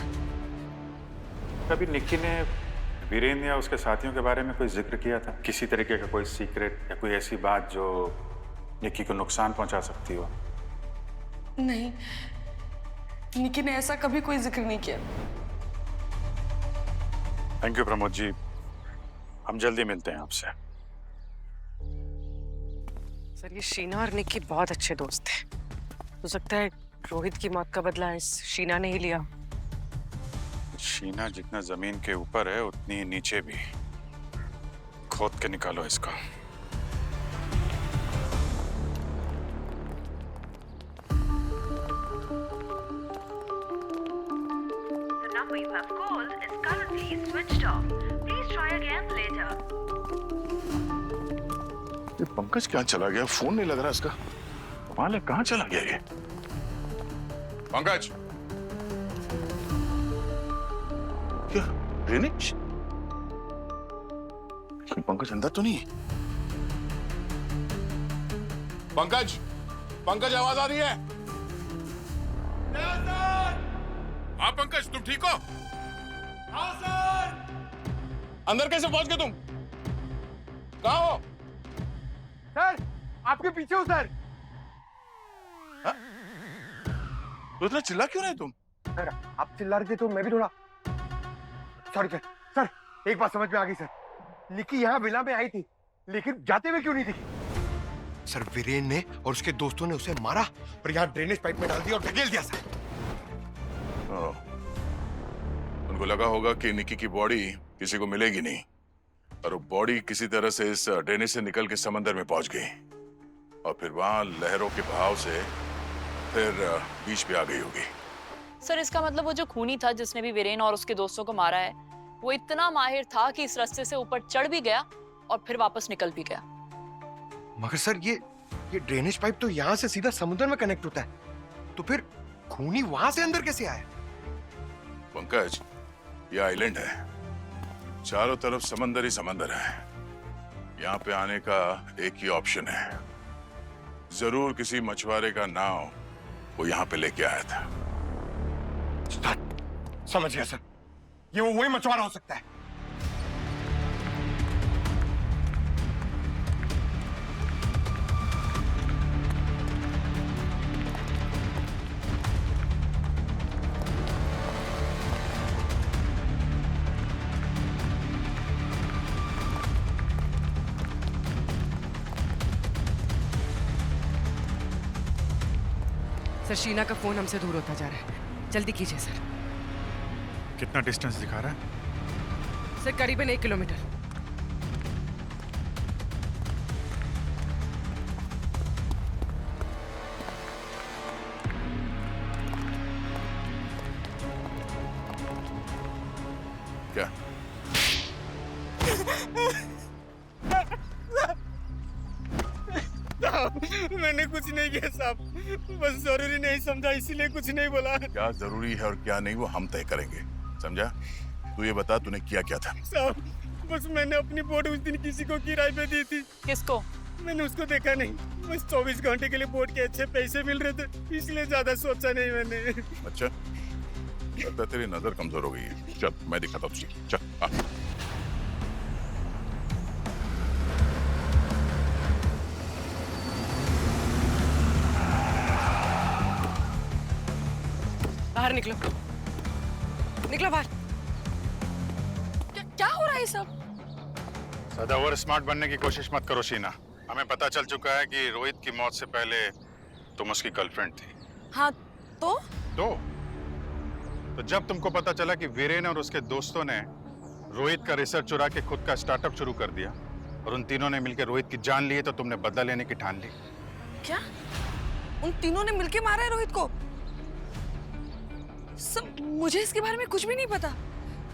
कभी निक्की ने वीरेंद्र या उसके साथियों के बारे में कोई जिक्र किया था? किसी तरीके का कोई सीक्रेट या कोई ऐसी बात जो निक्की को नुकसान पहुंचा सकती हो? नहीं, निकी ने ऐसा कभी कोई जिक्र नहीं किया। थैंक यू प्रमोद जी, हम जल्दी मिलते हैं आपसे। सर, ये शीना और निकी बहुत अच्छे दोस्त थे। हो सकता है रोहित की मौत का बदला इस शीना ने ही लिया। शीना जितना जमीन के ऊपर है उतनी ही नीचे भी। खोद के निकालो इसको। ये पंकज क्या चला गया? फोन नहीं लग रहा इसका। कमाल है, कहाँ चला गया ये? पंकज, क्या ड्रेनेज? पंकज अंदर तो नहीं है? पंकज, पंकज आवाज आ रही है? हाँ पंकज, तुम ठीक हो? हाँ सर। अंदर कैसे पहुंच गए तुम? कहाँ हो? सर, आपके पीछे हूँ सर। तो इतना चिल्ला क्यों रहे तुम? सर, आप चिल्ला रहे थे तो मैं भी थोड़ा सॉरी सर। सर, एक बात समझ में आ गई सर। निकी यहाँ विला में आई थी, लेकिन जाते हुए क्यों नहीं दिखी? सर, वीरेन ने और उसके दोस्तों ने उसे मारा और यहाँ ड्रेनेज पाइप में डाल दिया और ढकेल दिया सर। उनको लगा होगा कि निकी की बॉडी किसी को मिलेगी नहीं, और वो बॉडी किसी तरह से इस ड्रेनेज से निकल के समंदर में पहुंच गई और फिर वहां लहरों के बहाव से फिर बीच पे आ गई होगी। सर, इसका मतलब वो जो खूनी था जिसने भी वीरेन और उसके दोस्तों को मारा है, वो इतना माहिर था कि इस रास्ते से ऊपर चढ़ भी गया और फिर वापस निकल भी गया। मगर सर, ये ड्रेनेज पाइप तो यहाँ से सीधा समुद्र में कनेक्ट होता है, तो फिर खूनी वहां से अंदर कैसे आया? पंकज, ये आइलैंड है, चारों तरफ समंदर ही समंदर है। यहाँ पे आने का एक ही ऑप्शन है, जरूर किसी मछुआरे का नाव वो यहाँ पे लेके आया था। समझ गया सर, ये वो वही मछुआरा हो सकता है। सर, शीना का फोन हमसे दूर होता जा रहा है, जल्दी कीजिए सर। कितना डिस्टेंस दिखा रहा है? सर, करीबन 1 किलोमीटर। क्या? मैंने कुछ नहीं किया साहब, बस जरूरी नहीं समझा इसीलिए कुछ नहीं बोला। क्या जरूरी है और क्या नहीं वो हम तय करेंगे, समझा? तू ये बता तूने किया क्या था? साहब, बस मैंने अपनी बोट उस दिन किसी को किराए पे दी थी। किसको? मैंने उसको देखा नहीं, बस 24 घंटे के लिए बोट के अच्छे पैसे मिल रहे थे, इसलिए ज्यादा सोचा नहीं मैंने। अच्छा, लगता है तेरी नजर कमजोर हो गई है। चल मैं दिखाता हूँ तुझे, चल आ। बाहर निकलो, निकलो बाहर। क्या हो रहा है सब? ज्यादा ओवर स्मार्ट बनने की कोशिश मत करो शीना। हमें पता चल चुका है कि रोहित की मौत से पहले तुम उसकी गर्लफ्रेंड थी। हाँ, तो जब तुमको पता चला कि वीरेन और उसके दोस्तों ने रोहित का रिसर्च चुरा के खुद का स्टार्टअप शुरू कर दिया और उन तीनों ने मिलकर रोहित की जान ली है, तो तुमने बदला लेने की ठान ली। क्या? उन तीनों ने मिलके मारा है रोहित को? सब, मुझे इसके बारे में कुछ भी नहीं पता।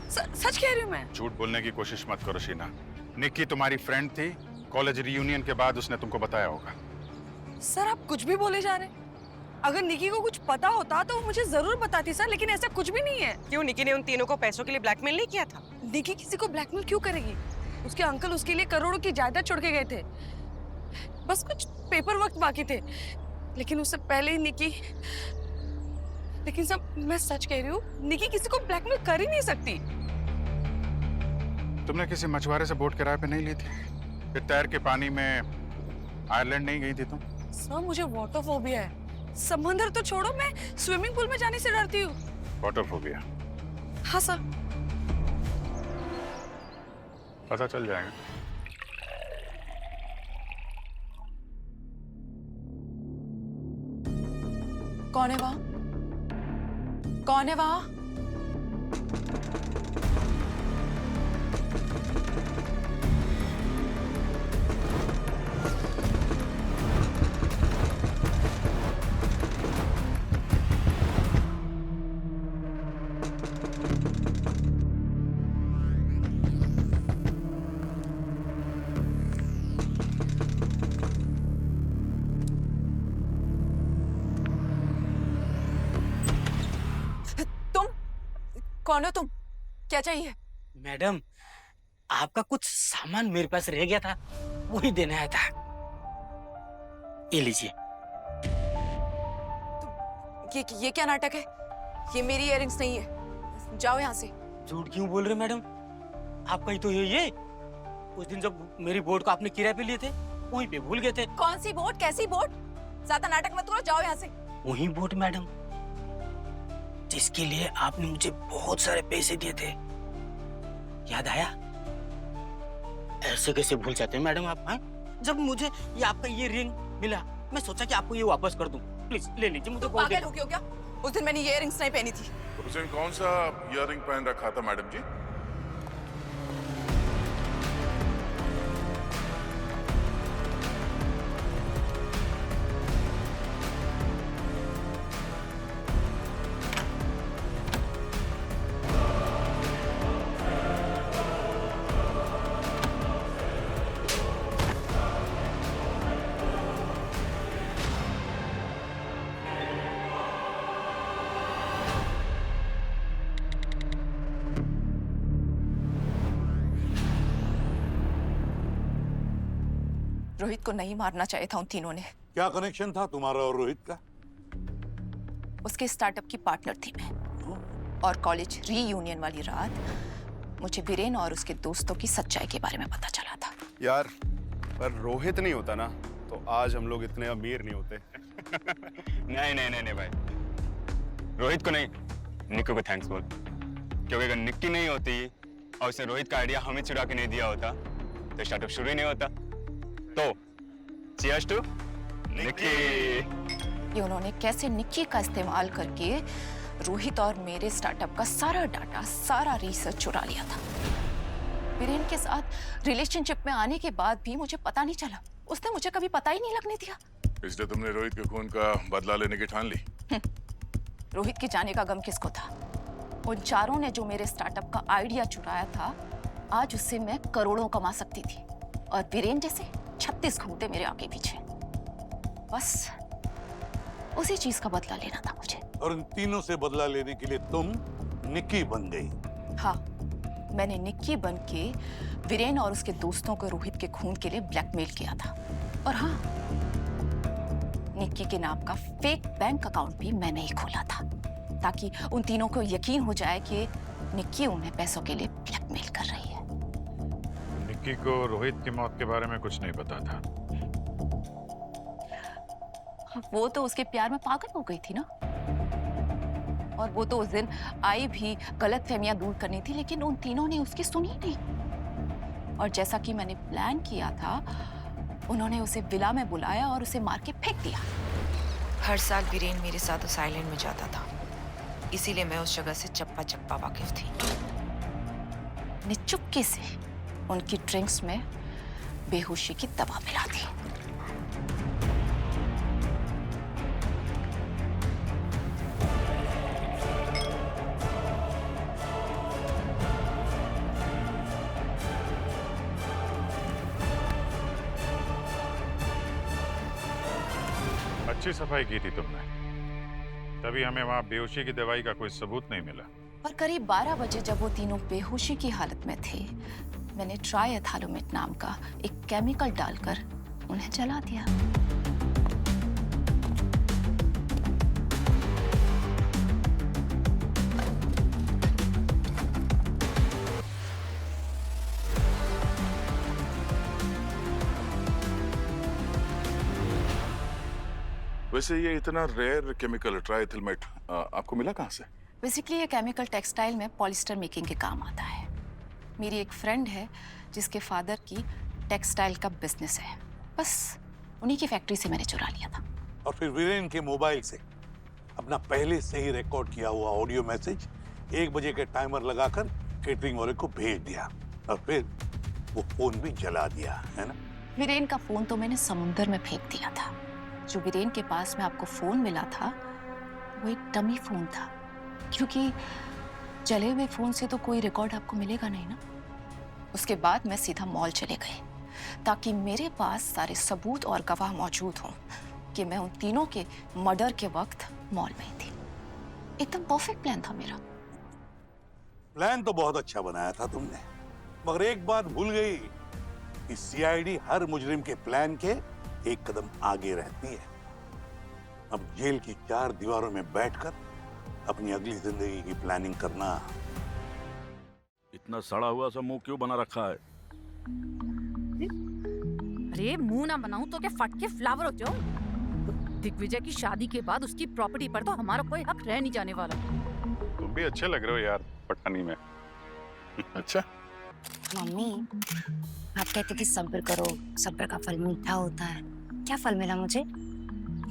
सच कह रही हूँ मैं। झूठ बोलने की कोशिश मत करो शीना। निक्की तुम्हारी फ्रेंड थी, कॉलेज रियूनियन के बाद उसने तुमको बताया होगा। सर, आप कुछ भी बोले जा रहे हैं। अगर निकी को कुछ पता होता तो वो मुझे जरूर बताती सर, लेकिन ऐसा कुछ भी नहीं है। क्यों निकी ने उन तीनों को पैसों के लिए ब्लैकमेल नहीं किया था? निकी किसी को ब्लैकमेल क्यों करेगी? उसके अंकल उसके लिए करोड़ों की जायदाद छोड़ के गए थे, बस कुछ पेपर वर्क बाकी थे। लेकिन उससे पहले ही निकी, लेकिन सब मैं सच कह रही हूँ, निकी किसी को ब्लैकमेल कर ही नहीं सकती। तुमने किसी मछुआरे से बोट किराए पे नहीं ली थी? फिर तैर के पानी में आयरलैंड नहीं गई थी तुम? सर, मुझे वाटर फोबिया है, समंदर तो छोड़ो, मैं स्विमिंग पूल में जाने से डरती हूँ। Water phobia. हाँ सर। पता चल जाएगा। कौन है वहाँ? कौन है वहाँ? कौन हो तुम? क्या चाहिए? मैडम, आपका कुछ सामान मेरे पास रह गया था, वही देने आया था। ये लीजिए। ये क्या नाटक है? ये मेरी इयररिंग्स नहीं है, जाओ यहाँ से। झूठ क्यों बोल रहे मैडम? आपका ही तो ये उस दिन जब मेरी बोट को आपने किराए पे लिए थे, वहीं पे भूल गए थे। कौन सी बोट? कैसी बोट? ज्यादा नाटक मत करो, जाओ यहाँ से। वही बोट मैडम, जिसके लिए आपने मुझे बहुत सारे पैसे दिए थे, याद आया? ऐसे कैसे भूल जाते हैं मैडम आप? हाँ, जब मुझे ये आपका ये रिंग मिला, मैं सोचा कि आपको ये वापस कर दूं। प्लीज ले लीजिए, मुझे बहुत पागल हो गए हो क्या? उस दिन मैंने ये इयररिंग्स नहीं पहनी थी। उस दिन कौन सा इयररिंग पहन रखा था मैडम जी? रोहित को नहीं मारना चाहिए था उन तीनों ने। क्या कनेक्शन था तुम्हारा और रोहित का? उसके स्टार्टअप की पार्टनर थी मैं, और कॉलेज रीयूनियन वाली रात मुझे वीरेन और उसके दोस्तों की सच्चाई के बारे में पता चला था। यार, पर रोहित नहीं होता ना, तो आज हम लोग इतने अमीर नहीं होते। नहीं नहीं नहीं नहीं भाई, रोहित को नहीं, निक्की को थैंक्स बोल। क्योंकि अगर निक्की नहीं होती और उसने रोहित का आइडिया हमें चुरा के नहीं दिया होता तो स्टार्टअप शुरू ही नहीं होता। तो चीयर्स टू निक्की। ये उन्होंने कैसे निक्की का इस्तेमाल करके रोहित और मेरे स्टार्टअप का सारा डाटा, सारा रिसर्च चुरा लिया था। वीरेन के साथ रिलेशनशिप में आने के बाद भी मुझे पता नहीं चला। उसने मुझे कभी पता ही नहीं लगने दिया। इसलिए तुमने रोहित के खून का बदला लेने की ठान ली? रोहित के जाने का गम किसको था? उन चारों ने जो मेरे स्टार्टअप का आइडिया चुराया था, आज उससे मैं करोड़ों कमा सकती थी, और वीरेन जैसे 36 घूमते मेरे आगे पीछे। बस उसी चीज का बदला लेना था मुझे। और इन तीनों से बदला लेने के लिए तुम निक्की बन गई। हाँ, मैंने निक्की बन के वीरेन और उसके दोस्तों को रोहित के खून के लिए ब्लैकमेल किया था। और हाँ, निक्की के नाम का फेक बैंक अकाउंट भी मैंने ही खोला था, ताकि उन तीनों को यकीन हो जाए कि निक्की उन्हें पैसों के लिए ब्लैकमेल कर रही है। निक्की को रोहित की मौत के बारे में कुछ नहीं पता था। वो तो उसके प्यार में पागल हो गई थी ना, और वो तो उस दिन आई भी गलतफहमियां दूर करनी थी, लेकिन उन तीनों ने उसकी सुनी नहीं। और जैसा कि मैंने प्लान किया था, उन्होंने उसे विला में बुलाया और उसे मार के फेंक दिया। हर साल वीरेन मेरे साथ उस आइलैंड में जाता था, इसीलिए मैं उस जगह से चप्पा चप्पा वाकिफ थी। ने चुपके से उनकी ड्रिंक्स में बेहोशी की दवा मिला दी। अच्छी सफाई की थी तुमने, तभी हमें वहां बेहोशी की दवाई का कोई सबूत नहीं मिला। और करीब 12 बजे जब वो तीनों बेहोशी की हालत में थे, मैंने ट्राइएथैलोमेट नाम का एक केमिकल डालकर उन्हें जला दिया। वैसे ये इतना रेयर केमिकल ट्राइथिलमेट आपको मिला कहाँ से? बेसिकली ये केमिकल टेक्सटाइल में पॉलिस्टर मेकिंग के काम आता है। मेरी एक फ्रेंड है जिसके फादर की टेक्सटाइल का बिजनेस है, बस उन्हीं की फैक्ट्री से मैंने चुरा लिया था। और फिर वीरेन के मोबाइल से अपना पहले से ही रिकॉर्ड किया हुआ ऑडियो मैसेज 1 बजे के टाइमर लगाकर केटरिंग वाले को भेज दिया और फिर वो फोन भी जला दिया, है ना? वीरेन का फोन तो मैंने समुंदर में फेंक दिया था। जो वीरेन के पास में आपको फोन मिला था वो एक डमी फोन था, क्योंकि जले हुए फोन से तो कोई रिकॉर्ड आपको मिलेगा नहीं ना। उसके बाद मैं सीधा मॉल चले गए ताकि मेरे पास सारे सबूत और गवाह मौजूद हों कि मैं उन तीनों के मर्डर के वक्त मॉल में ही थी। एकदम परफेक्ट प्लान था मेरा। प्लान तो बहुत अच्छा बनाया था तुमने, मगर एक बात भूल गई कि सीआईडी हर मुजरिम के प्लान के एक कदम आगे रहती है। अब जेल की 4 दीवारों में बैठकर अपनी अगली जिंदगी की प्लानिंग करना। इतना सड़ा हुआ सा मुंह क्यों बना रखा है? अरे मुंह ना बनाऊं तो क्या फट के फ्लावर हो जाऊं? दिग्विजय की शादी के बाद उसकी प्रॉपर्टी पर तो हमारा कोई हक रह नहीं जाने वाला। तुम भी अच्छे लग रहे हो यार पठानी में। अच्छा मम्मी, आप कहते कि सब्र करो, सब्र का फल मीठा होता है। क्या फल मिला मुझे?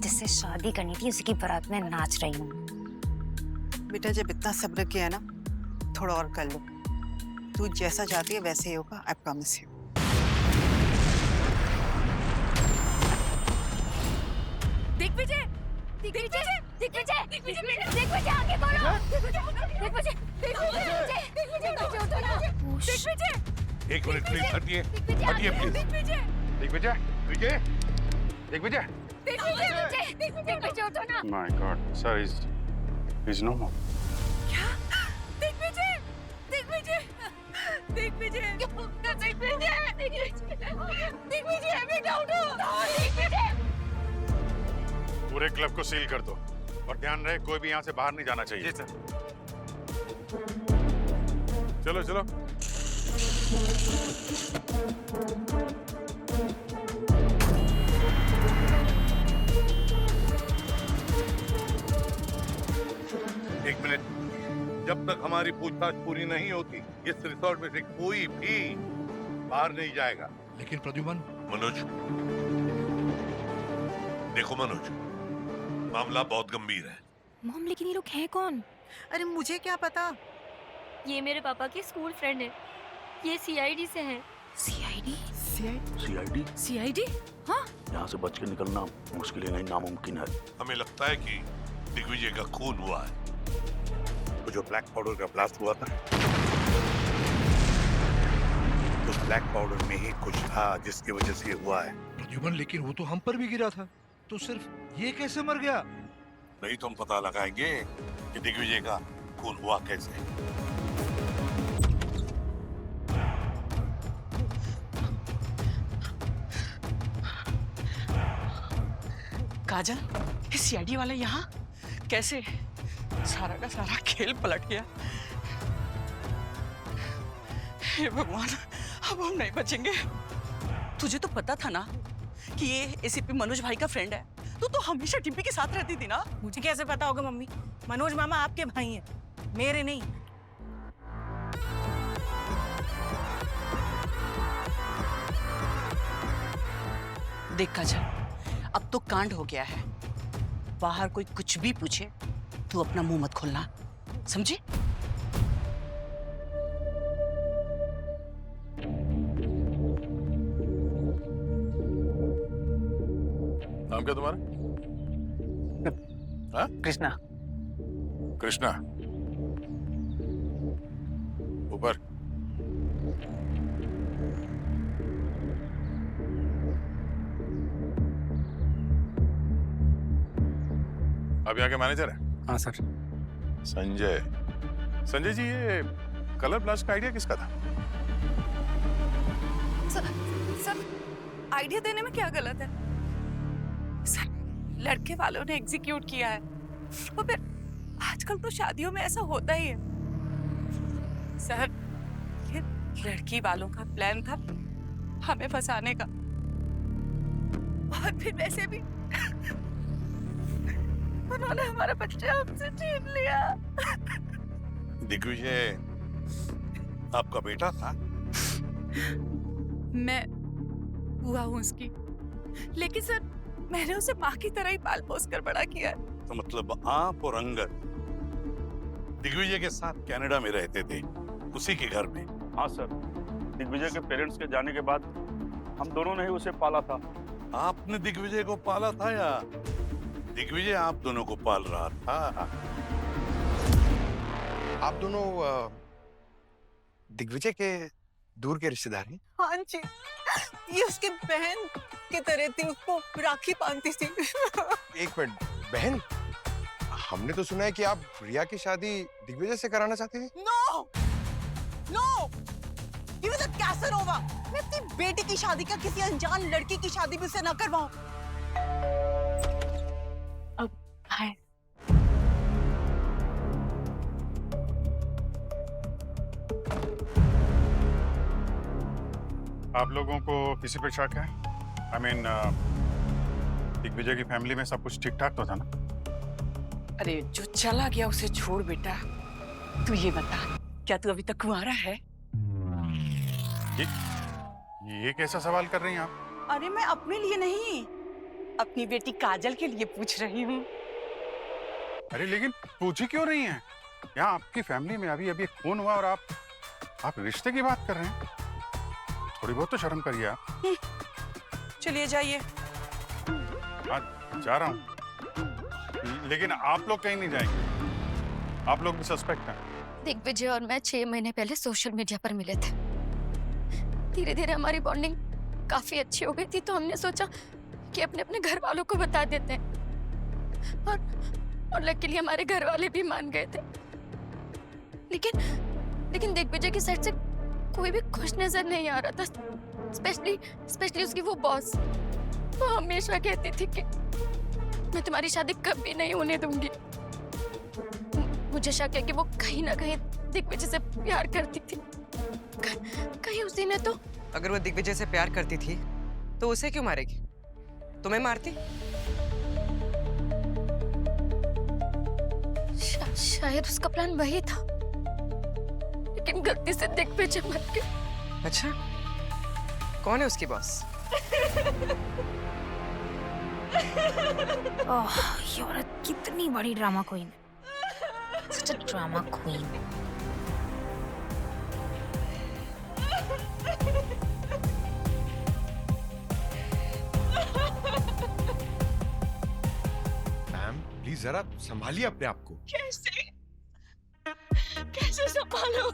जिससे शादी करनी थी उसी की बारात में नाच रही हूँ। बेटा जब इतना सब्र किया ना, थोड़ा और कर लो। तू जैसा चाहती है वैसे ही होगा, I promise you. Digvijay, Digvijay, Digvijay, Digvijay, Digvijay आगे बोलो। दिग्विजय, दिग्विजय, दिग्विजय उठो ना। दिग्विजय, 1 मिनट प्लीज, हटिए प्लीज। दिग्विजय, दिग्विजय, दिग्विजय, दिग्विजय, दिग्विजय, दिग्विजय उठो ना। My god sir, is no more. क्या? दिग्विजय, दिग्विजय, दिग्विजय, दिग्विजय, दिग्विजय, बेटा उठो। दिग्विजय, पूरे क्लब को सील कर दो और ध्यान रहे कोई भी यहाँ से बाहर नहीं जाना चाहिए। जी सर। चलो चलो। एक मिनट, जब तक हमारी पूछताछ पूरी नहीं होती इस रिसोर्ट में से कोई भी बाहर नहीं जाएगा। लेकिन प्रद्युमन, मनोज, देखो मनोज, मामला बहुत गंभीर है। मॉम, लेकिन ये लोग हैं कौन? अरे मुझे क्या पता। ये मेरे पापा की स्कूल फ्रेंड है। ये सीआईडी से हैं। सीआईडी? सीआईडी? सीआईडी? हाँ। यहाँ से बच के निकलना मुश्किल ही नहीं, नामुमकिन है। हमें लगता है कि दिग्विजय का खून हुआ है। तो जो ब्लैक पाउडर का ब्लास्ट हुआ था, उस ब्लैक पाउडर में ही कुछ था जिसकी वजह से ये हुआ है। प्रद्युमन, लेकिन वो तो हम पर भी गिरा था, तो सिर्फ ये कैसे मर गया? नहीं तो हम पता लगाएंगे कि दिग्विजय का खून हुआ कैसे। काजल, ये सीआईडी वाला यहाँ कैसे? सारा का सारा खेल पलट गया। हे भगवान, अब हम नहीं बचेंगे। तुझे तो पता था ना कि ये एसीपी मनोज भाई का फ्रेंड है। तू तो हमेशा डिम्पी के साथ रहती थी ना। मुझे कैसे पता होगा मम्मी? मनोज मामा आपके भाई हैं, मेरे नहीं। देख काजल, अब तो कांड हो गया है। बाहर कोई कुछ भी पूछे तू अपना मुंह मत खोलना, समझी? नाम क्या तुम्हारा? हाँ? कृष्णा। कृष्णा, ऊपर। अब यहाँ के मैनेजर है? हाँ सर। संजय। संजय जी, ये कलर ब्लास्ट का आइडिया किसका था? सर, आइडिया देने में क्या गलत है? सर, लड़के वालों ने एग्जीक्यूट किया है। और फिर आजकल तो शादियों में ऐसा होता ही है। सर, ये लड़की वालों का प्लान था हमें फंसाने का। और फिर वैसे भी उन्होंने हमारा बच्चा हमसे छीन लिया। दिग्विजय आपका बेटा था? मैं हुआ हूँ उसकी, लेकिन सर मैंने उसे माँ की तरह ही पाल पोस कर बड़ा किया है। तो मतलब आप और अंगद दिग्विजय के साथ कनाडा में रहते थे, उसी के घर में? हाँ सर, दिग्विजय के पेरेंट्स के जाने के बाद हम दोनों ने ही उसे पाला था। आपने दिग्विजय को पाला था या दिग्विजय आप दोनों को पाल रहा था? आप दोनों दिग्विजय के दूर के रिश्तेदार हैं? हाँ जी, ये उसकी बहन की तरह थी, उसको राखी बांधती थी। एक मिनट, बहन? हमने तो सुना है कि आप रिया की शादी दिग्विजय से कराना चाहते हैं। नो, नो, ये तो कैसनोवा। मैं अपनी बेटी की शादी का किसी अनजान लड़की की शादी भी उसे न करवाऊं। अब हाय, आप लोगों को किसी पे शक है? I mean, दिग्विजय की फैमिली में सब कुछ ठीक ठाक तो था ना? अरे जो चला गया उसे छोड़ बेटा। तू ये बता, क्या तू अभी तक कुंवारा है? ये कैसा सवाल कर रही हैं आप? अरे मैं अपने लिए नहीं, अपनी बेटी काजल के लिए पूछ रही हूँ। अरे लेकिन पूछी क्यों रही हैं? यहाँ आपकी फैमिली में अभी अभी खून हुआ और आप रिश्ते की बात कर रहे हैं? थोड़ी बहुत तो शर्म करिए आप। चलिए जाइए। हाँ, जा रहा हूँ, लेकिन आप लोग कहीं नहीं जाएंगे। आप लोग भी सस्पेक्ट हैं। दिग्विजय और मैं 6 महीने पहले सोशल मीडिया पर मिले थे। धीरे धीरे हमारी बॉन्डिंग काफी अच्छी हो गई थी, तो हमने सोचा कि अपने अपने घर वालों को बता देते हैं, और लकीली हमारे घर वाले भी मान गए थे। लेकिन दिग्विजय की साइड से कोई भी खुश नजर नहीं आ रहा था, स्पेशली उसकी वो बॉस। वो हमेशा कहती थी कि मैं तुम्हारी शादी कभी नहीं होने दूंगी। मुझे शक है कि वो कहीं ना कहीं दिग्विजय से प्यार करती थी। कहीं उसी ने तो। अगर वो दिग्विजय से प्यार करती थी तो उसे क्यों मारेगी? तुम्हें मारती? शायद उसका प्लान वही था, लेकिन गलती से दिग्विजय मर गया। अच्छा, कौन है उसकी बॉस? ओह, ये औरत कितनी बड़ी ड्रामा क्वीन है। Such a drama queen. Ma'am please जरा संभालिए अपने आप को। कैसे संभालो?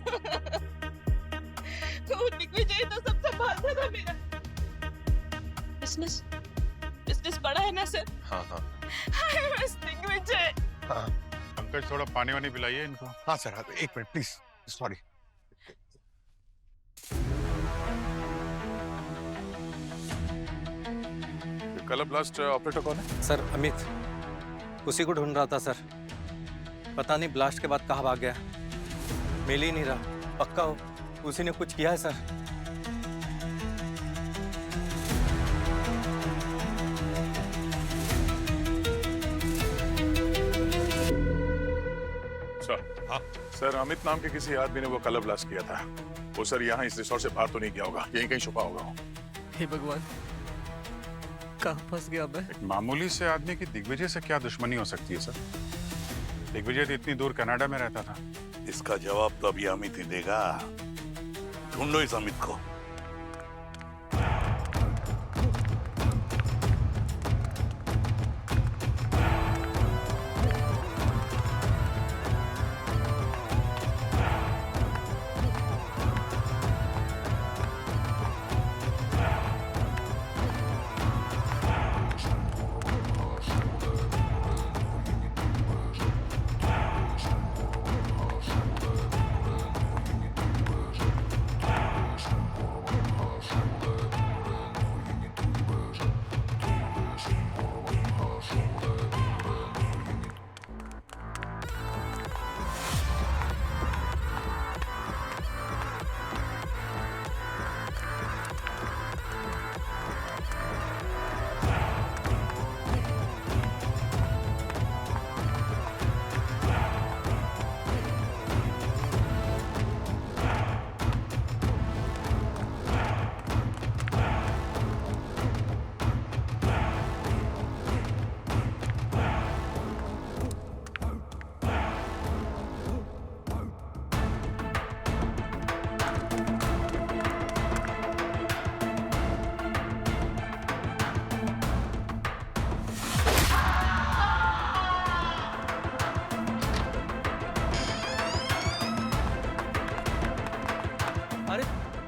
तो दिग्विजय तो सब संभालता था मेरा। बिजनेस बड़ा है ना सर? हाँ हाँ दिग्विजय। हाँ पंकज, थोड़ा पानी वानी पिलाइए इनको। हाँ सर, हाँ, एक minute please, sorry. Colour blast operator कौन है? सर अमित, उसी को ढूंढ रहा था सर। पता नहीं ब्लास्ट के बाद कहाँ भाग गया, मिल ही नहीं रहा। पक्का हो उसी ने कुछ किया है सर। हाँ सर, अमित नाम के किसी आदमी ने वो कलर ब्लास्ट किया था। वो सर यहाँ इस रिसोर्ट से बाहर तो नहीं गया होगा, यहीं कहीं छुपा होगा। हे भगवान, कहाँ फंस गया मैं? एक मामूली से आदमी की दिग्विजय से क्या दुश्मनी हो सकती है सर? दिग्विजय तो इतनी दूर कनाडा में रहता था। इसका जवाब तो अभी अमित ही देगा। ढूंढो इस अमित को।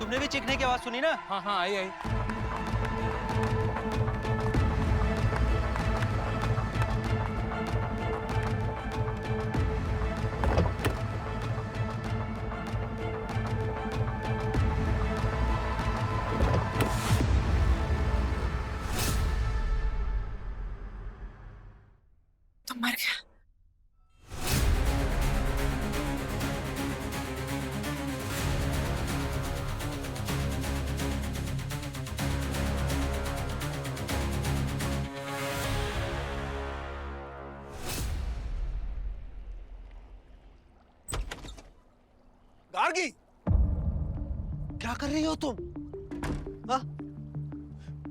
तुमने भी चीखने की आवाज सुनी ना? हाँ हाँ आई आई। तो मर गया। गार्गी, क्या कर रही हो तुम? हाँ?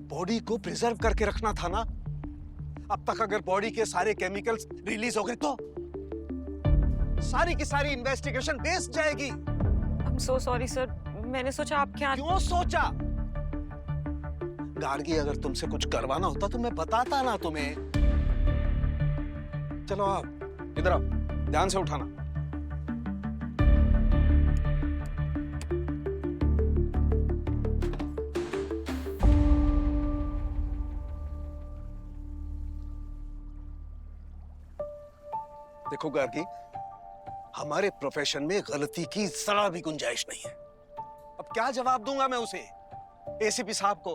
बॉडी को प्रिजर्व करके रखना था ना। अब तक अगर बॉडी के सारे केमिकल्स रिलीज हो गए तो सारी की सारी इन्वेस्टिगेशन वेस्ट जाएगी। I'm so sorry सर, मैंने सोचा आपके यहाँ। क्यों सोचा? गार्गी, अगर तुमसे कुछ करवाना होता तो मैं बताता ना तुम्हें। चलो आप इधर आओ, ध्यान से उठाना। देखो गार्गी, हमारे प्रोफेशन में गलती की जरा भी गुंजाइश नहीं है। अब क्या जवाब दूंगा मैं उसे, एसीपी साहब को?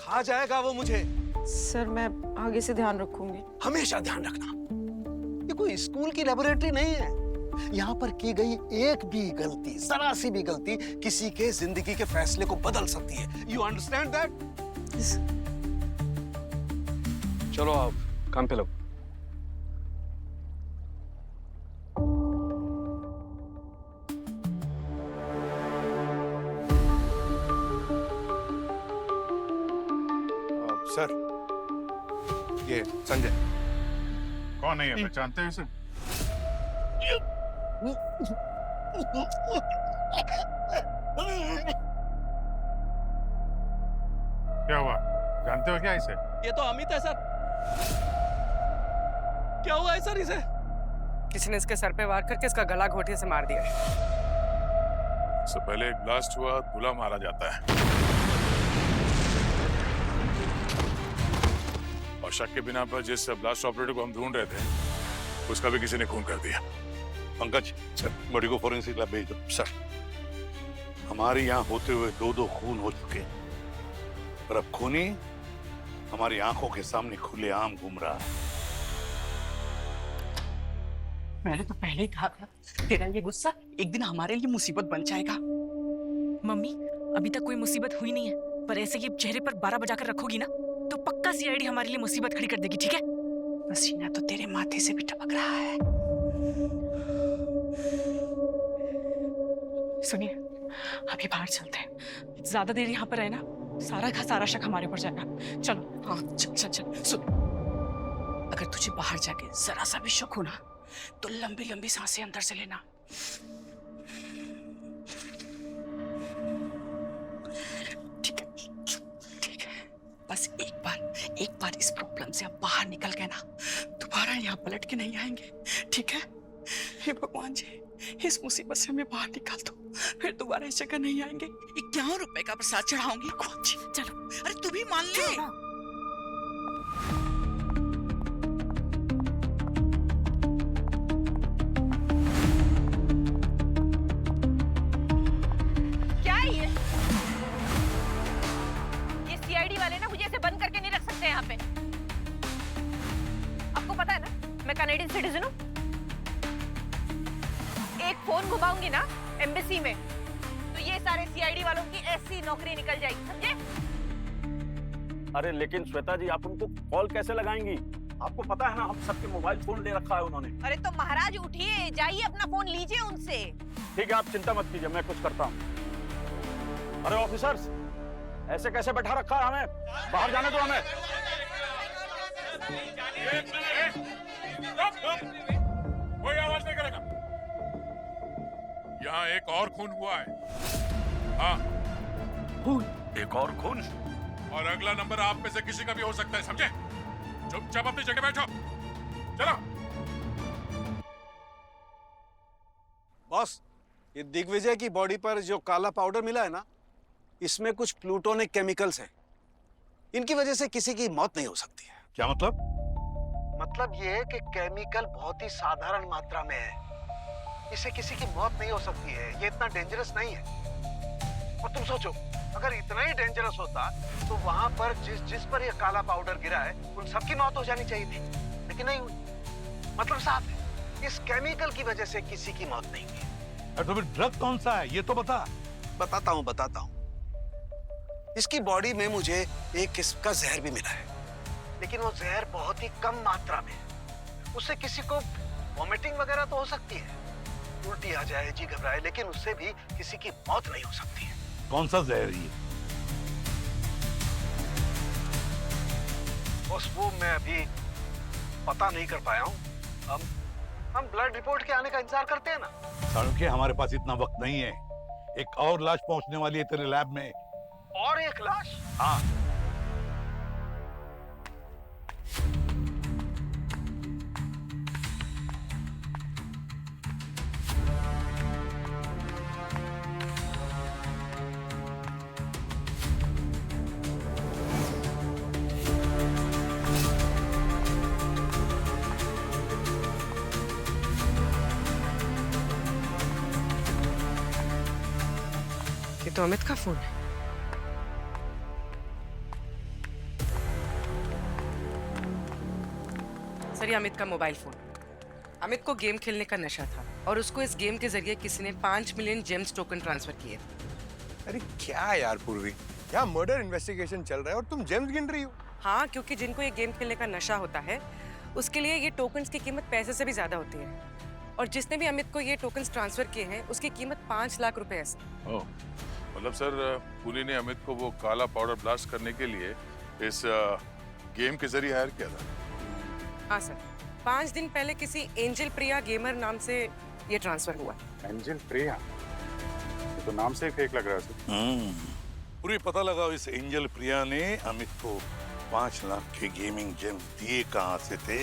खा जाएगा वो मुझे। सर मैं आगे से ध्यान रखूंगी। हमेशा ध्यान रखना। ये कोई स्कूल की लेबोरेटरी नहीं है। यहाँ पर की गई एक भी गलती, जरा सी भी गलती किसी के जिंदगी के फैसले को बदल सकती है। You understand that? चलो आप काम पे लगो। सर, ये संजय। कौन है ये? पहचानते हैं इसे? क्या हुआ? जानते हो क्या इसे? ये तो अमित है सर। क्या हुआ है सर इसे? किसी ने इसके सर पे वार करके इसका गला घोंटे से मार दिया है। इससे पहले एक ब्लास्ट हुआ, दूल्हा मारा जाता है। और शक के बिना पर जिस ब्लास्ट ऑपरेटर को हम ढूंढ रहे थे, उसका भी किसी ने खून कर दिया। पंकज, सर बॉडी को फोरेंसिक लैब भेज दो। सर, हमारे यहाँ होते हुए 2 खून हो चुके हैं, पर अब खूनी हमारी आंखों के सामने खुलेआम घूम रहा है। मैंने तो पहले ही कहा था, तेरा ये गुस्सा एक दिन हमारे लिए मुसीबत बन जाएगा। मम्मी, अभी तक कोई मुसीबत हुई नहीं है, पर ऐसे ये चेहरे पर 12 बजाकर रखोगी ना, तो पक्का सीआईडी हमारे लिए मुसीबत खड़ी कर देगी, ठीक है? पसीना तो तेरे माथे से भी टपक रहा है। सुनिए, अभी बाहर चलते हैं। ज्यादा देर यहाँ पर रहे ना, सारा का सारा शक हमारे ऊपर जाएगा। चलो। हाँ चल चल चल। सुन, अगर तुझे बाहर जाके जरा सा भी शक हो ना, तो लंबी लंबी सांसें अंदर से लेना। ठीक है, बस एक बार इस प्रॉब्लम से आप बाहर निकल गए ना, दोबारा यहाँ पलट के नहीं आएंगे, ठीक है? हे भगवान जी, इस मुसीबत से हमें बाहर निकाल दो, फिर दोबारा इस जगह नहीं आएंगे। 51 रुपए का प्रसाद चढ़ाऊंगी। भगवान जी, चलो। अरे तू भी मान ले। क्या है ये सीआईडी वाले ना मुझे ऐसे बंद करके नहीं रख सकते यहाँ पे। आपको पता है ना, मैं कनाडियन सिटीजन हूँ। एक फोन घुमाऊंगी ना एम्बेसी में, तो ये सारे सीआईडी वालों की ऐसी नौकरी निकल जाएगी, समझे? अरे लेकिन श्वेता जी, आप उनको कॉल कैसे लगाएंगी? आपको पता है ना, हम सबके मोबाइल फोन ले रखा है उन्होंने। अरे तो महाराज उठिए, जाइए अपना फोन लीजिए उनसे। ठीक है, आप चिंता मत कीजिए, मैं कुछ करता हूँ। अरे ऑफिसर्स, ऐसे कैसे बैठा रखा है हमें? बाहर जाने दो हमें। कोई आवाज नहीं करेगा। यहाँ एक और खून हुआ है। हाँ, खून? एक और खून? और अगला नंबर आप में से किसी का भी हो सकता है, समझे? चुपचाप अपनी जगह बैठो। चलो। बॉस, ये दिग्विजय की बॉडी पर जो काला पाउडर मिला है ना, इसमें कुछ प्लूटोनिक केमिकल्स हैं। इनकी वजह से किसी की मौत नहीं हो सकती है। क्या मतलब? मतलब ये है कि केमिकल बहुत ही साधारण मात्रा में है, इससे किसी की मौत नहीं हो सकती है। ये इतना डेंजरस नहीं है। और तुम सोचो, अगर इतना ही डेंजरस होता तो वहां पर जिस पर ये काला पाउडर गिरा है उन सबकी मौत हो जानी चाहिए थी, लेकिन नहीं हुई। मतलब साफ है, इस केमिकल की वजह से किसी की मौत नहीं हुई। तो फिर ड्रग कौन सा है ये तो बता। बताता हूँ। इसकी बॉडी में मुझे एक किस्म का जहर भी मिला है, लेकिन वो जहर बहुत ही कम मात्रा में है। उससे किसी को वॉमिटिंग वगैरह तो हो सकती है, उल्टी आ जाए, जी घबराए, लेकिन उससे भी किसी की मौत नहीं हो सकती है। कौन सा जहर है? बस वो मैं अभी पता नहीं कर पाया हूँ। हम ब्लड रिपोर्ट के आने का इंतजार करते हैं ना। साळुंखे, हमारे पास इतना वक्त नहीं है। एक और लाश पहुंचने वाली है तेरे लैब में। और एक लाश? हाँ। ये तो अमित का फोन है। सर, ये अमित का मोबाइल फोन। अमित को गेम खेलने का नशा था और उसको इस गेम के जरिए किसी ने 5 मिलियन जेम्स टोकन ट्रांसफर किए। अरे क्या यार पूर्वी, यहाँ मर्डर इन्वेस्टिगेशन चल रहा है और तुम जेम्स गिन रही हो। हाँ, क्योंकि जिनको ये गेम खेलने का नशा होता है उसके लिए ये टोकन्स की कीमत पैसे से भी ज्यादा होती है। और जिसने भी अमित को ये टोकन्स ट्रांसफर किए हैं उसकी कीमत 5 लाख रुपए है। ओह, मतलब सर पुनी ने अमित को वो काला पाउडर ब्लास्ट करने के लिए इस गेम के जरिए हायर किया था। हाँ सर, 5 दिन पहले किसी एंजल प्रिया गेमर नाम से ये ट्रांसफर हुआ। एंजल प्रिया, ये तो नाम से ही फेक लग रहा है सर। पूरी पता लगा इस एंजल प्रिया ने अमित को 5 लाख के गेमिंग जेम्स दिए कहां से थे।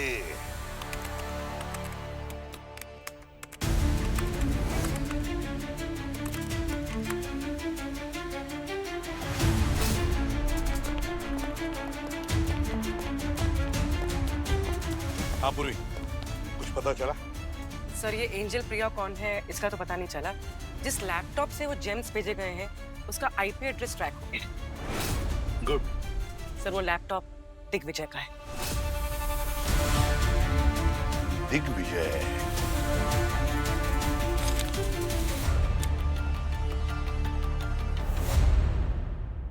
हाँ पूरी, कुछ पता चला? सर, ये एंजल प्रिया कौन है इसका तो पता नहीं चला। जिस लैपटॉप से वो जेम्स भेजे गए हैं उसका आईपी एड्रेस ट्रैक हो गया। गुड। सर, वो लैपटॉप दिग्विजय का है। दिग्विजय?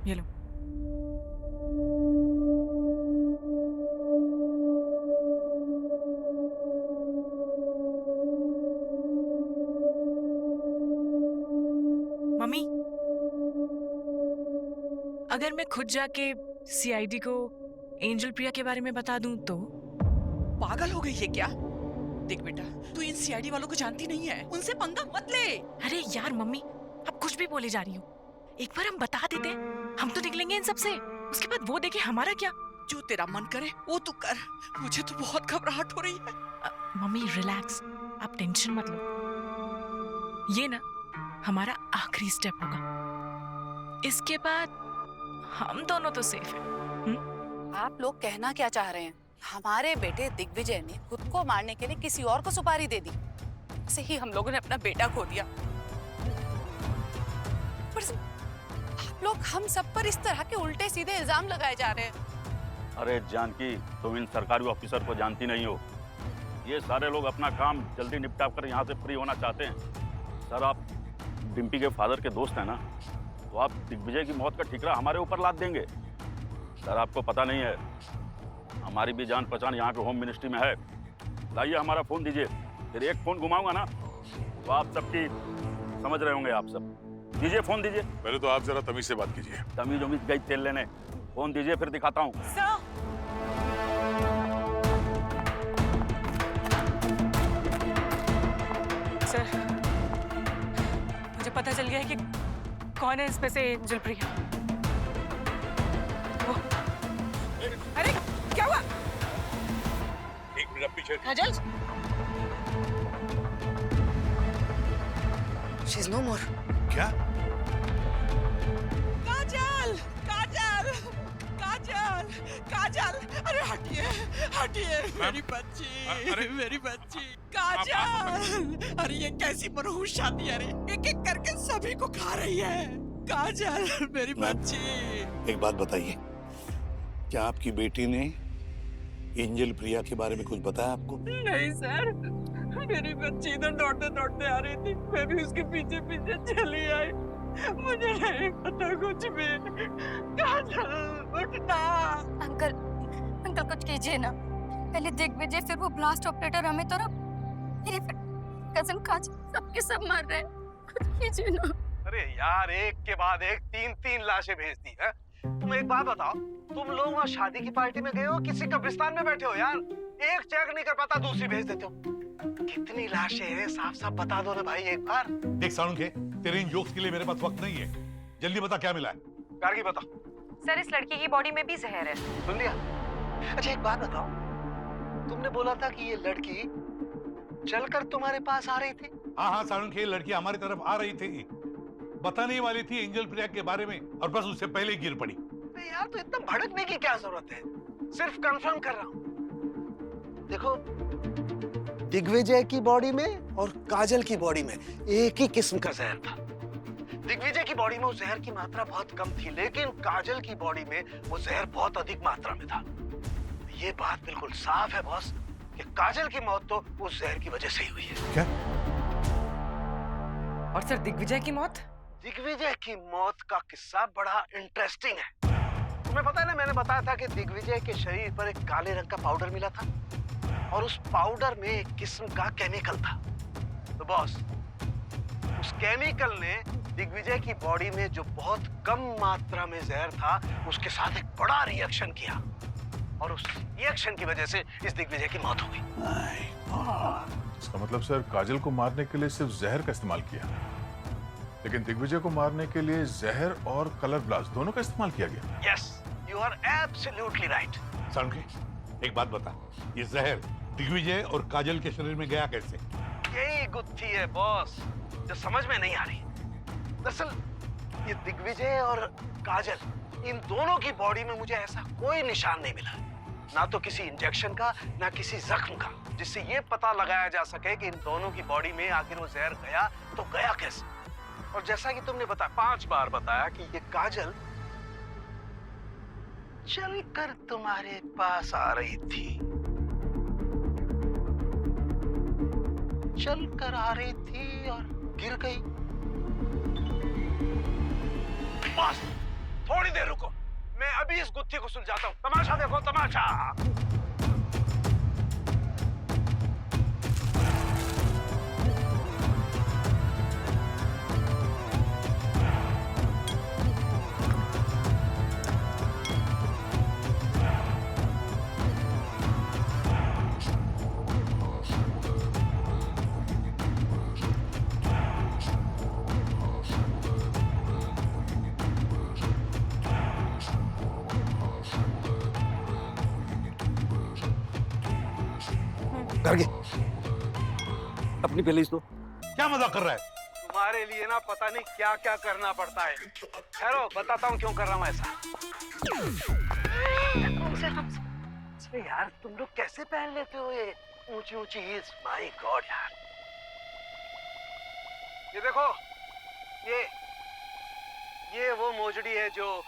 ये लो। मम्मी, अगर मैं खुद जाके सीआईडी को एंजल प्रिया के बारे में बता दूं तो? पागल हो गई है क्या? देख बेटा, तू इन सीआईडी वालों को जानती नहीं है, उनसे पंगा मत ले। अरे यार मम्मी, अब कुछ भी बोले जा रही हो। एक बार हम बता देते, हम तो निकलेंगे इन सब से। उसके बाद वो देखे हमारा क्या। जो तेरा मन करे वो तू कर। मुझे तो बहुत घबराहट हो रही है। मम्मी रिलैक्स, आप टेंशन मत लो। ये ना हमारा आखिरी स्टेप होगा। इसके बाद हम दोनों तो सेफ हैं। आप लोग कहना क्या चाह रहे हैं? हमारे बेटे दिग्विजय ने खुद को मारने के लिए किसी और को सुपारी दे दी, ऐसे ही हम लोगों ने अपना बेटा खो दिया। पर आप लोग हम सब पर इस तरह के उल्टे सीधे इल्जाम लगाए जा रहे हैं। अरे जानकी, तुम इन सरकारी ऑफिसर को जानती नहीं हो। ये सारे लोग अपना काम जल्दी निपटा कर यहाँ से फ्री होना चाहते हैं। सर, आप डिम्पी के फादर के दोस्त हैं ना, तो आप दिग्विजय की मौत का ठिकरा हमारे ऊपर लाद देंगे। सर, आपको पता नहीं है, हमारी भी जान पहचान यहाँ के होम मिनिस्ट्री में है। लाइए हमारा फोन दीजिए, फिर एक फोन घुमाऊंगा ना तो आप सबकी समझ रहे होंगे। आप सब दीजिए, फोन दीजिए। पहले तो आप जरा तमीज से बात कीजिए। तमीज उमीज गई तेल लेने। फोन दीजिए, फिर दिखाता हूँ। सर, मुझे पता चल गया है कि कौन है इसमें से एंजल प्रिया। अरे क्या हुआ? एक मिनट पीछे। काजल, शी इज नो मोर। क्या? काजल, काजल, काजल, काजल, अरे हटिए, हटिए, मेरी बच्ची, मेरी बच्ची, काजल, अरे ये कैसी मनहूस शादी है रे, एक एक करके सभी को खा रही है। काजल, मेरी बच्ची। एक बात बताइए, क्या आपकी बेटी ने एंजल प्रिया के बारे में कुछ बताया आपको? नहीं सर, मेरी बच्ची इधर दौड़ते दौड़ते आ रही थी, मैं भी उसके पीछे पीछे चली आई, मुझे नहीं पता कुछ भी। काजल, उठना। अंकल, अंकल कुछ कीजिए ना। पहले दिग्विजय, फिर वो ब्लास्ट ऑपरेटर अमित और अब मेरे कजन काजल, सबके सब मर रहे हैं। कुछ कीजिए ना। अरे यार, एक के बाद एक 3-3 लाशें भेज दी है। तुम एक बात बताओ, तुम लोग वहाँ शादी की पार्टी में गए हो, किसी कब्रिस्तान में बैठे हो यार? एक चेक नहीं कर पाता, दूसरी भेज देते हो। कितनी लाशें हैं, साफ साफ बता दो ना भाई एक बार। देख साळुंखे, तेरे इन जोक्स के लिए मेरे पास वक्त नहीं है। जल्दी बता क्या मिला है। गार्गी बता। सर, इस लड़की की बॉडी में भी जहर है। सुन लिया? अच्छा एक बात बताओ, तुमने बोला था कि ये लड़की चलकर तुम्हारे पास आ रही थी? हाँ हाँ साळुंखे, लड़की हमारी तरफ आ रही थी, बताने वाली थी एंजल प्रिया के बारे में, और बस उससे पहले गिर पड़ी। यार तो इतना भड़कने की क्या जरूरत है, सिर्फ कंफर्म कर रहा हूँ। देखो, दिग्विजय की बॉडी में और काजल की बॉडी में एक ही किस्म का जहर था। दिग्विजय की बॉडी में उस जहर की मात्रा बहुत कम थी, लेकिन काजल की बॉडी में वो जहर बहुत अधिक मात्रा में था। ये बात बिल्कुल साफ है बॉस कि काजल की मौत तो उस जहर की वजह से ही हुई है। क्या? और सर, दिग्विजय की मौत? दिग्विजय की मौत का किस्सा बड़ा इंटरेस्टिंग है। तुम्हें पता है ना, मैंने बताया था कि दिग्विजय के शरीर पर एक काले रंग का पाउडर मिला था और उस पाउडर में एक किस्म का केमिकल था। तो बॉस, उस केमिकल ने दिग्विजय की बॉडी में जो बहुत कम मात्रा में जहर था, उसके साथ एक बड़ा रिएक्शन किया और उस रिएक्शन की वजह से इस दिग्विजय की मौत हो गई। इसका मतलब सर, काजल को मारने के लिए सिर्फ जहर का इस्तेमाल किया, लेकिन दिग्विजय को मारने के लिए जहर और कलर ब्लास्ट दोनों का इस्तेमाल किया गया। Yes, you are absolutely right. Salunkhe, एक बात बता, ये जहर दिग्विजय और काजल के शरीर में गया कैसे? यही गुत्थी है बॉस, जो समझ में नहीं आ रही। दरअसल ये दिग्विजय और काजल, इन दोनों की बॉडी में मुझे ऐसा कोई निशान नहीं मिला, ना तो किसी इंजेक्शन का, ना किसी जख्म का, जिससे ये पता लगाया जा सके कि इन दोनों की बॉडी में आखिर वो जहर गया तो गया कैसे। और जैसा कि तुमने बताया, 5 बार बताया कि ये काजल चलकर तुम्हारे पास आ रही थी, चलकर आ रही थी और गिर गई। बस थोड़ी देर रुको, मैं अभी इस गुत्थी को सुलझाता हूँ। तमाशा देखो, तमाशा। गार्गी, अपनी प्लेलिस्ट दो। क्या मजाक कर रहा है? तुम्हारे लिए ना पता नहीं क्या क्या करना पड़ता है। ठहरो, बताता हूँ क्यों कर रहा हूँ ऐसा। अरे यार, तुम लोग कैसे पहन लेते हो ये ऊंची ऊंची हील्स? माय गॉड यार। ये देखो, ये वो मोजड़ी है जो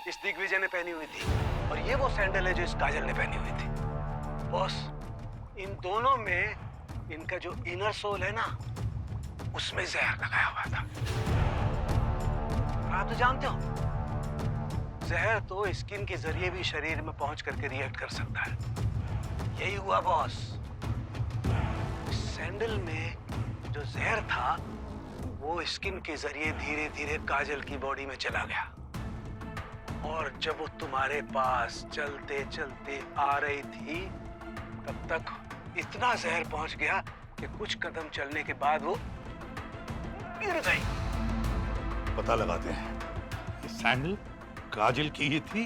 इस दिग्विजय ने पहनी हुई थी, और ये वो सैंडल है जो इस काजल ने पहनी हुई थी। बॉस, इन दोनों में इनका जो इनर सोल है ना, उसमें जहर लगाया हुआ था। और आप तो जानते हो, जहर तो स्किन के जरिए भी शरीर में पहुंच करके रिएक्ट कर सकता है। यही हुआ बॉस। सैंडल में जो जहर था, वो स्किन के जरिए धीरे धीरे काजल की बॉडी में चला गया, और जब वो तुम्हारे पास चलते चलते आ रही थी, तब तक इतना जहर पहुंच गया कि कुछ कदम चलने के बाद वो गिर गई। पता लगाते हैं, ये सैंडल काजल की ही थी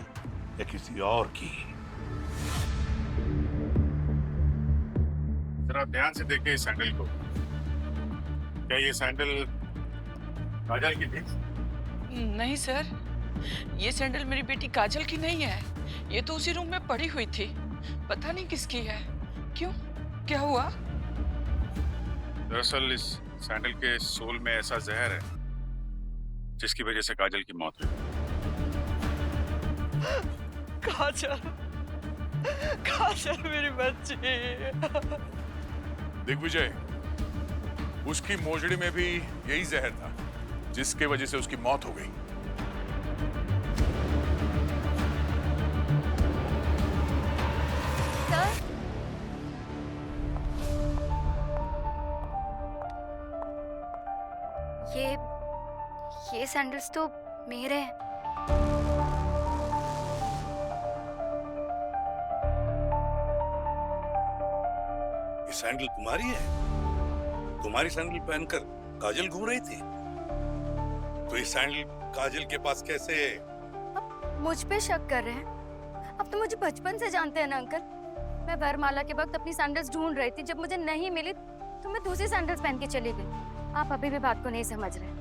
या किसी और की? जरा ध्यान से देखिए इस सैंडल को। क्या ये सैंडल काजल की थी? नहीं सर, ये सैंडल मेरी बेटी काजल की नहीं है। ये तो उसी रूम में पड़ी हुई थी, पता नहीं किसकी है। क्यों, क्या हुआ? दरअसल इस सैंडल के सोल में ऐसा जहर है जिसकी वजह से काजल की मौत हुई। काजल, काजल मेरी बच्ची। दिग्विजय, उसकी मोजड़ी में भी यही जहर था जिसकी वजह से उसकी मौत हो गई। ये सैंडल्स तो मेरे हैं। ये सैंडल तुम्हारी है? तुम्हारी सैंडल पहनकर काजल घूम रही थी, तो ये सैंडल काजल के पास कैसे? मुझ पे शक कर रहे हैं? अब तो मुझे बचपन से जानते हैं ना अंकल। मैं वरमाला के वक्त अपनी सैंडल्स ढूंढ रही थी, जब मुझे नहीं मिली तो मैं दूसरी सैंडल्स पहन के चली गई। आप अभी भी बात को नहीं समझ रहे।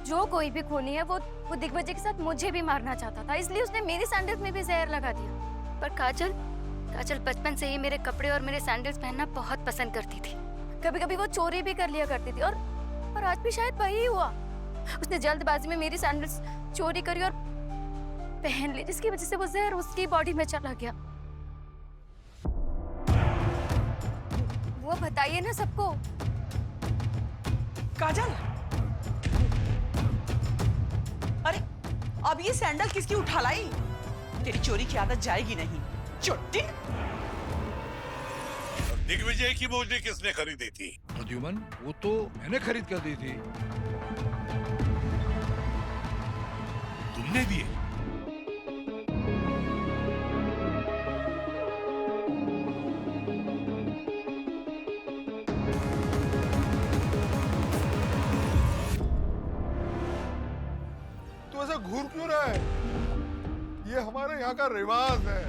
जो कोई भी खूनी है वो दिग्विजय के साथ मुझे भी मारना चाहता था, इसलिए उसने मेरी सैंडल्स में भी जहर लगा दिया। पर काजल बचपन से ही मेरे कपड़े और मेरे सैंडल्स पहनना बहुत पसंद करती थी। कभी कभी वो चोरी भी कर लिया करती थी, और आज भी शायद वही हुआ। उसने जल्दबाजी में मेरी सैंडल्स चोरी करी और पहन ली, जिसकी वजह से वो जहर उसकी बॉडी में चला गया। वो बताइए ना सबको। काजल, अरे अब ये सैंडल किसकी उठा लाई? तेरी चोरी की आदत जाएगी नहीं, चुट्टी। दिग्विजय की मोजड़ी किसने खरीदी थी? प्रद्युमन, वो तो मैंने खरीद कर दी थी। तुमने दिए? तो ऐसा घूर क्यों रहा है? ये हमारे यहाँ का रिवाज है।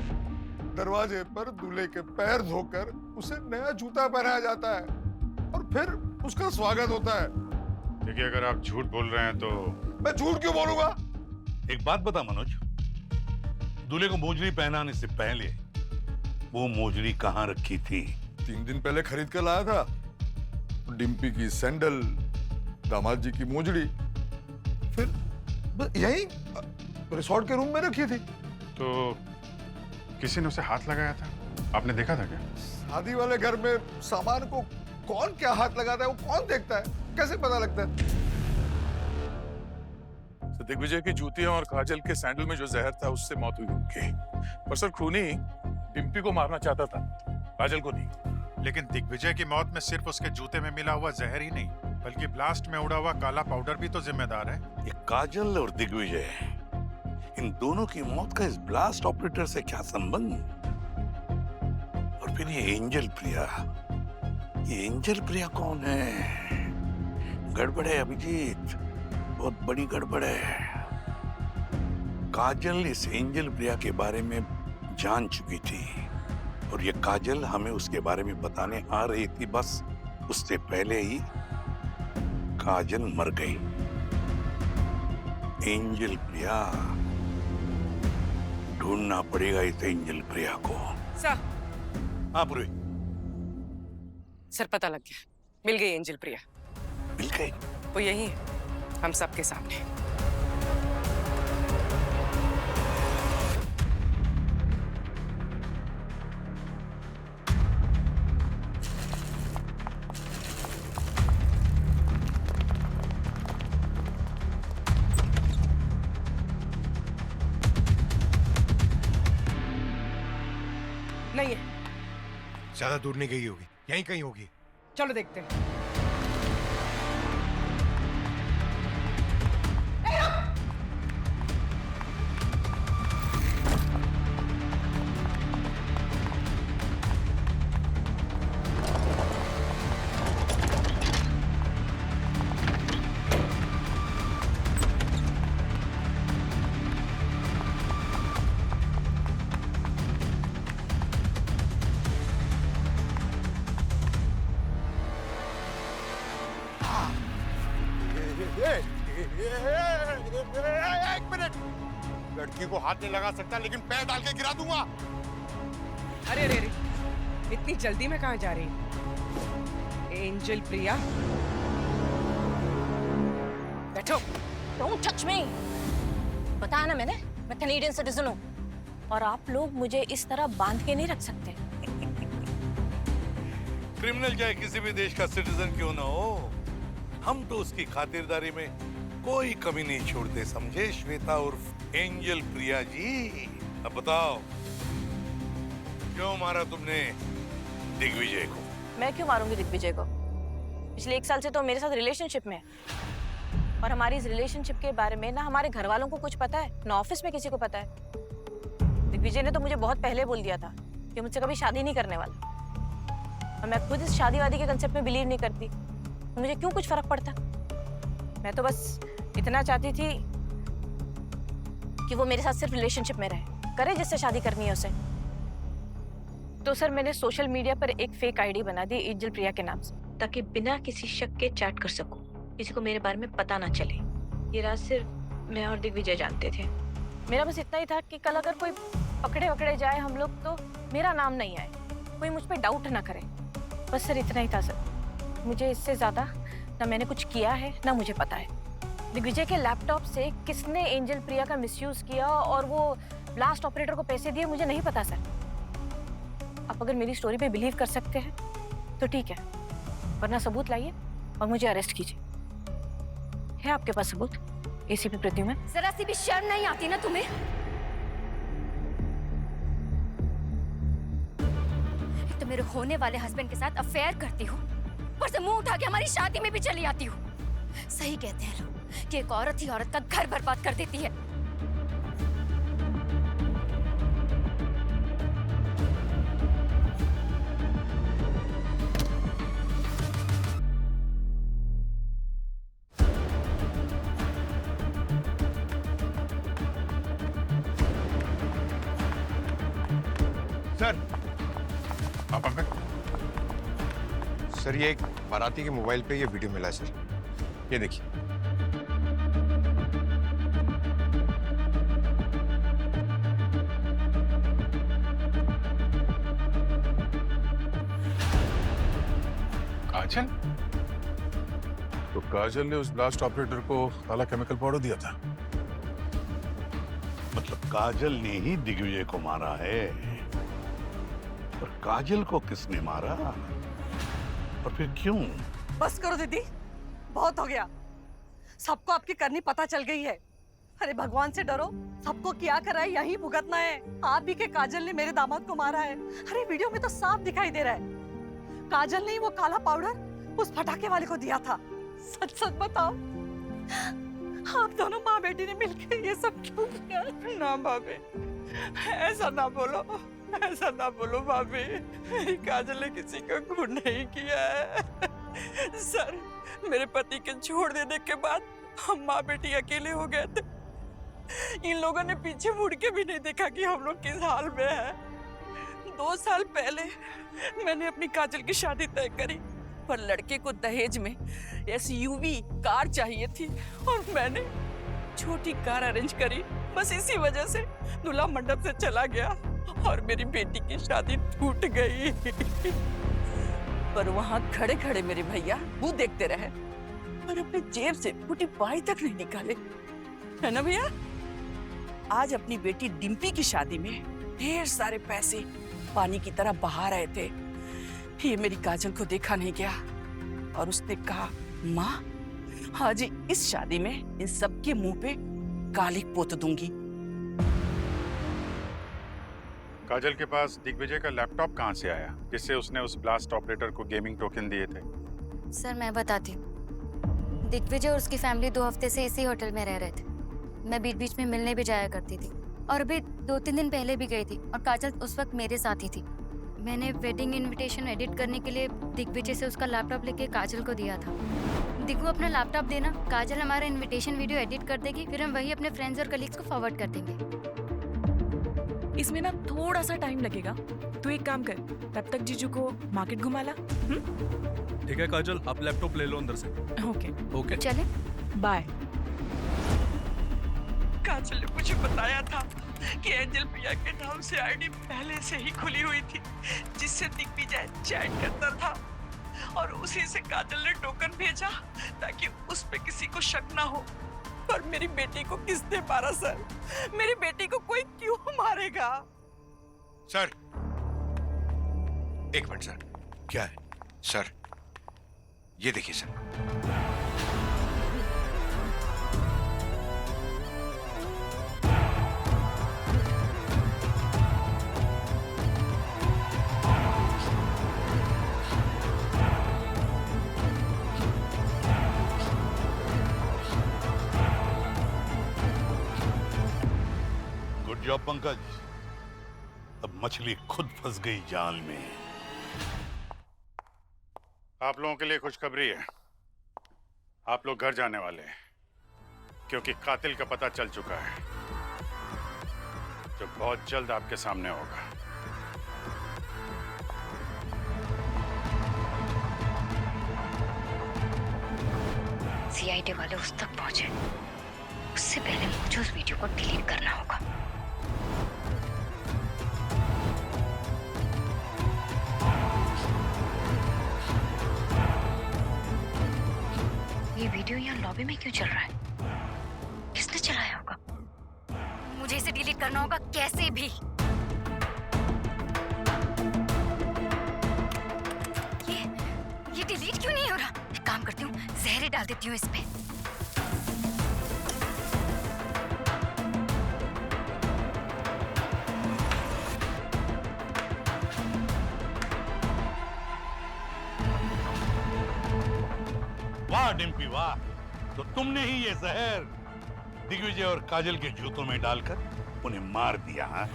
दरवाजे पर दूल्हे के पैर धोकर उसे नया जूता पहनाया जाता है और फिर उसका स्वागत होता है। देखिए, अगर आप झूठ बोल रहे हैं तो। मैं झूठ क्यों बोलूंगा? एक बात बता मनोज, दूल्हे को मोजड़ी पहनाने से पहले वो मोजड़ी कहाँ रखी थी? 3 दिन पहले खरीद कर लाया था। डिम्पी की सैंडल, दामाद जी की मोजड़ी, फिर यहीं रिसोर्ट के रूम में रखी थी। तो किसी ने उसे हाथ लगाया था? आपने देखा था क्या? शादी वाले घर में सामान को कौन क्या हाथ लगाता है वो कौन देखता है? कैसे पता लगता है? तो दिग्विजय की जूतियां और काजल के सैंडल में जो जहर था उससे मौत हुई उनकी। पर सर, खूनी डिम्पी को मारना चाहता था, काजल को नहीं। लेकिन दिग्विजय की मौत में सिर्फ उसके जूते में मिला हुआ जहर ही नहीं, बल्कि ब्लास्ट में उड़ा हुआ काला पाउडर भी तो जिम्मेदार है। ये काजल और दिग्विजय, इन दोनों की मौत का इस ब्लास्ट ऑपरेटर से क्या संबंध? और फिर ये एंजल प्रिया कौन है? गड़बड़ है अभिजीत, बहुत बड़ी गड़बड़ है। काजल इस एंजल प्रिया के बारे में जान चुकी थी और ये काजल हमें उसके बारे में बताने आ रही थी। बस उससे पहले ही काजल मर गई। एंजल प्रिया, ढूंढना पड़ेगा इस एंजल प्रिया को। सर। हाँ पूरी। सर, पता लग गया, मिल गई एंजल प्रिया। मिल गई? वो यही है, हम सबके सामने। नहीं है। ज्यादा दूर नहीं गई होगी, यहीं कहीं होगी। चलो देखते हैं। एक मिनट, लड़की को हाथ नहीं लगा सकता लेकिन पैर डाल के गिरा दूंगा। अरे अरे अरे, इतनी जल्दी में कहाँ जा रही है? एंजल प्रिया, बैठो। Don't touch me! बताया ना मैंने, मैं कैनेडियन सिटीजन हूँ और आप लोग मुझे इस तरह बांध के नहीं रख सकते। क्रिमिनल चाहे किसी भी देश का सिटीजन क्यों ना हो, हम तो उसकी खातिरदारी में कोई कमी नहीं छोड़ते, समझे श्वेता उर्फ एंजल प्रिया जी। अब बताओ, क्यों मारा तुमने दिग्विजय को? मैं क्यों मारूंगी दिग्विजय को? पिछले 1 साल से तो मेरे साथ रिलेशनशिप में है और हमारी इस रिलेशनशिप के बारे में ना हमारे घर वालों को कुछ पता है, ना ऑफिस में किसी को पता है। दिग्विजय ने तो मुझे बहुत पहले बोल दिया था कि मुझसे कभी शादी नहीं करने वाला, और मैं खुद इस शादीवादी के कंसेप्ट में बिलीव नहीं करती, तो मुझे क्यों कुछ फर्क पड़ता। मैं तो बस इतना चाहती थी कि वो मेरे साथ सिर्फ रिलेशनशिप में रहे, करे जिससे शादी करनी है उसे। तो सर मैंने सोशल मीडिया पर एक फेक आईडी बना दी एंजल प्रिया के नाम से, ताकि बिना किसी शक के चैट कर सकूं, किसी को मेरे बारे में पता ना चले। ये राज सिर्फ मैं और दिग्विजय जानते थे। मेरा बस इतना ही था कि कल अगर कोई पकड़े वकड़े जाए हम लोग तो मेरा नाम नहीं आए, कोई मुझ पर डाउट ना करे। बस सर इतना ही था सर, मुझे इससे ज्यादा ना मैंने कुछ किया है ना मुझे पता है। दिग्विजय के लैपटॉप से किसने एंजल प्रिया का मिसयूज किया और वो ब्लास्ट ऑपरेटर को पैसे दिए, मुझे नहीं पता सर। आप अगर मेरी स्टोरी पे बिलीव कर सकते हैं तो ठीक है, वरना सबूत लाइए और मुझे अरेस्ट कीजिए। है आपके पास सबूत? एसीपी प्रद्युम्न। जरा सी भी शर्म नहीं आती ना तुम्हें? एक तो मेरे होने वाले हस्बैंड के साथ अफेयर करती हूँ, ऊपर से मुंह उठा के हमारी शादी में भी चली आती हूँ। सही कहते हैं लोग कि एक औरत ही औरत का घर बर्बाद कर देती है। सर, आप पंकज, सर ये एक बाराती के मोबाइल पे ये वीडियो मिला है सर, ये देखिए। काजल? तो काजल ने उस ब्लास्ट ऑपरेटर को काला केमिकल पाउडर दिया था। मतलब काजल ने ही दिग्विजय को मारा है, और काजल को किसने मारा और फिर क्यों? बस करो दीदी, बहुत हो गया। सबको आपकी करनी पता चल गई है। अरे भगवान से डरो, सबको क्या करा है यही भुगतना है। आप भी के काजल ने मेरे दामाद को मारा है। अरे वीडियो में तो साफ दिखाई दे रहा है काजल ने ही वो काला पाउडर उस फटाके वाले को दिया था। सच सच बताओ, आप दोनों माँ बेटी ने मिलकर ये सब क्यों किया? ना भाभी, ऐसा ना बोलो, ऐसा ना बोलो भाभी। काजल ने किसी का खून नहीं किया है। सर, मेरे पति के छोड़ देने के बाद हम माँ बेटी अकेले हो गए थे। इन लोगों ने पीछे मुड़ के भी नहीं देखा कि हम लोग किस हाल में हैं। 2 साल पहले मैंने अपनी काजल की शादी तय करी, पर लड़के को दहेज में SUV कार चाहिए थी और मैंने छोटी कार अरेंज करी। बस इसी वजह से दूल्हा मंडप से चला गया और मेरी बेटी की शादी टूट गई। पर वहां खड़े खड़े मेरे भैया वो देखते रहे और अपने जेब से फूटी पाई तक नहीं निकाले, है ना भैया? आज अपनी बेटी डिम्पी की शादी में ढेर सारे पैसे पानी की तरह बहा रहे थे। ये मेरी काजल को देखा नहीं गया और उसने कहा, माँ आज इस शादी में इन सबके मुंह पे कालिक पोत दूंगी। काजल के पास दिग्विजय का लैपटॉप कहाँ से आया जिससे उसने उस ब्लास्ट ऑपरेटर को गेमिंग टोकन दिए थे? सर मैं बताती हूँ। दिग्विजय और उसकी फैमिली 2 हफ्ते से इसी होटल में रह रहे थे। मैं बीच बीच में मिलने भी जाया करती थी और अभी 2-3 दिन पहले भी गई थी और काजल उस वक्त मेरे साथ ही थी। मैंने वेडिंग इनविटेशन एडिट करने के लिए दिग्विजय से उसका लैपटॉप लेके काजल को दिया था। दिग्गू अपना लैपटॉप देना, काजल हमारा इनविटेशन वीडियो एडिट कर देगी, फिर हम वही अपने फ्रेंड्स और कलीग्स को फॉरवर्ड कर देंगे। इसमें ना थोड़ा सा टाइम लगेगा, तू एक काम कर, तब तक जीजू को मार्केट घुमा ला। ठीक है काजल, आप लैपटॉप ले लो अंदर से। ओके ओके चले बाय। काजल ने मुझे बताया था कि एंजल प्रिया के नाम से आईडी पहले से ही खुली हुई थी, जिससे दिग्विजय चैट करता था, और उसी से काजल ने टोकन भेजा ताकि उस पे किसी को शक ना हो। पर मेरी बेटी को किसने मारा सर? मेरी बेटी को कोई क्यों मारेगा? सर, एक मिनट सर। क्या है सर? ये देखिए सर। Good job Pankaj. अब मछली खुद फंस गई जाल में। आप लोगों के लिए खुशखबरी है, आप लोग घर जाने वाले हैं, क्योंकि कातिल का पता चल चुका है, जो बहुत जल्द आपके सामने होगा। सीआईडी वाले उस तक पहुंचे, उससे पहले मुझे उस वीडियो को डिलीट करना होगा। ये वीडियो यहाँ लॉबी में क्यों चल रहा है? किसने चलाया होगा? मुझे इसे डिलीट करना होगा कैसे भी। ये डिलीट क्यों नहीं हो रहा? एक काम करती हूँ, जहर डाल देती हूँ इस पे। वाह डिम्पी वाह, तो तुमने ही ये जहर दिग्विजय और काजल के जूतों में डालकर उन्हें मार दिया। हाँ?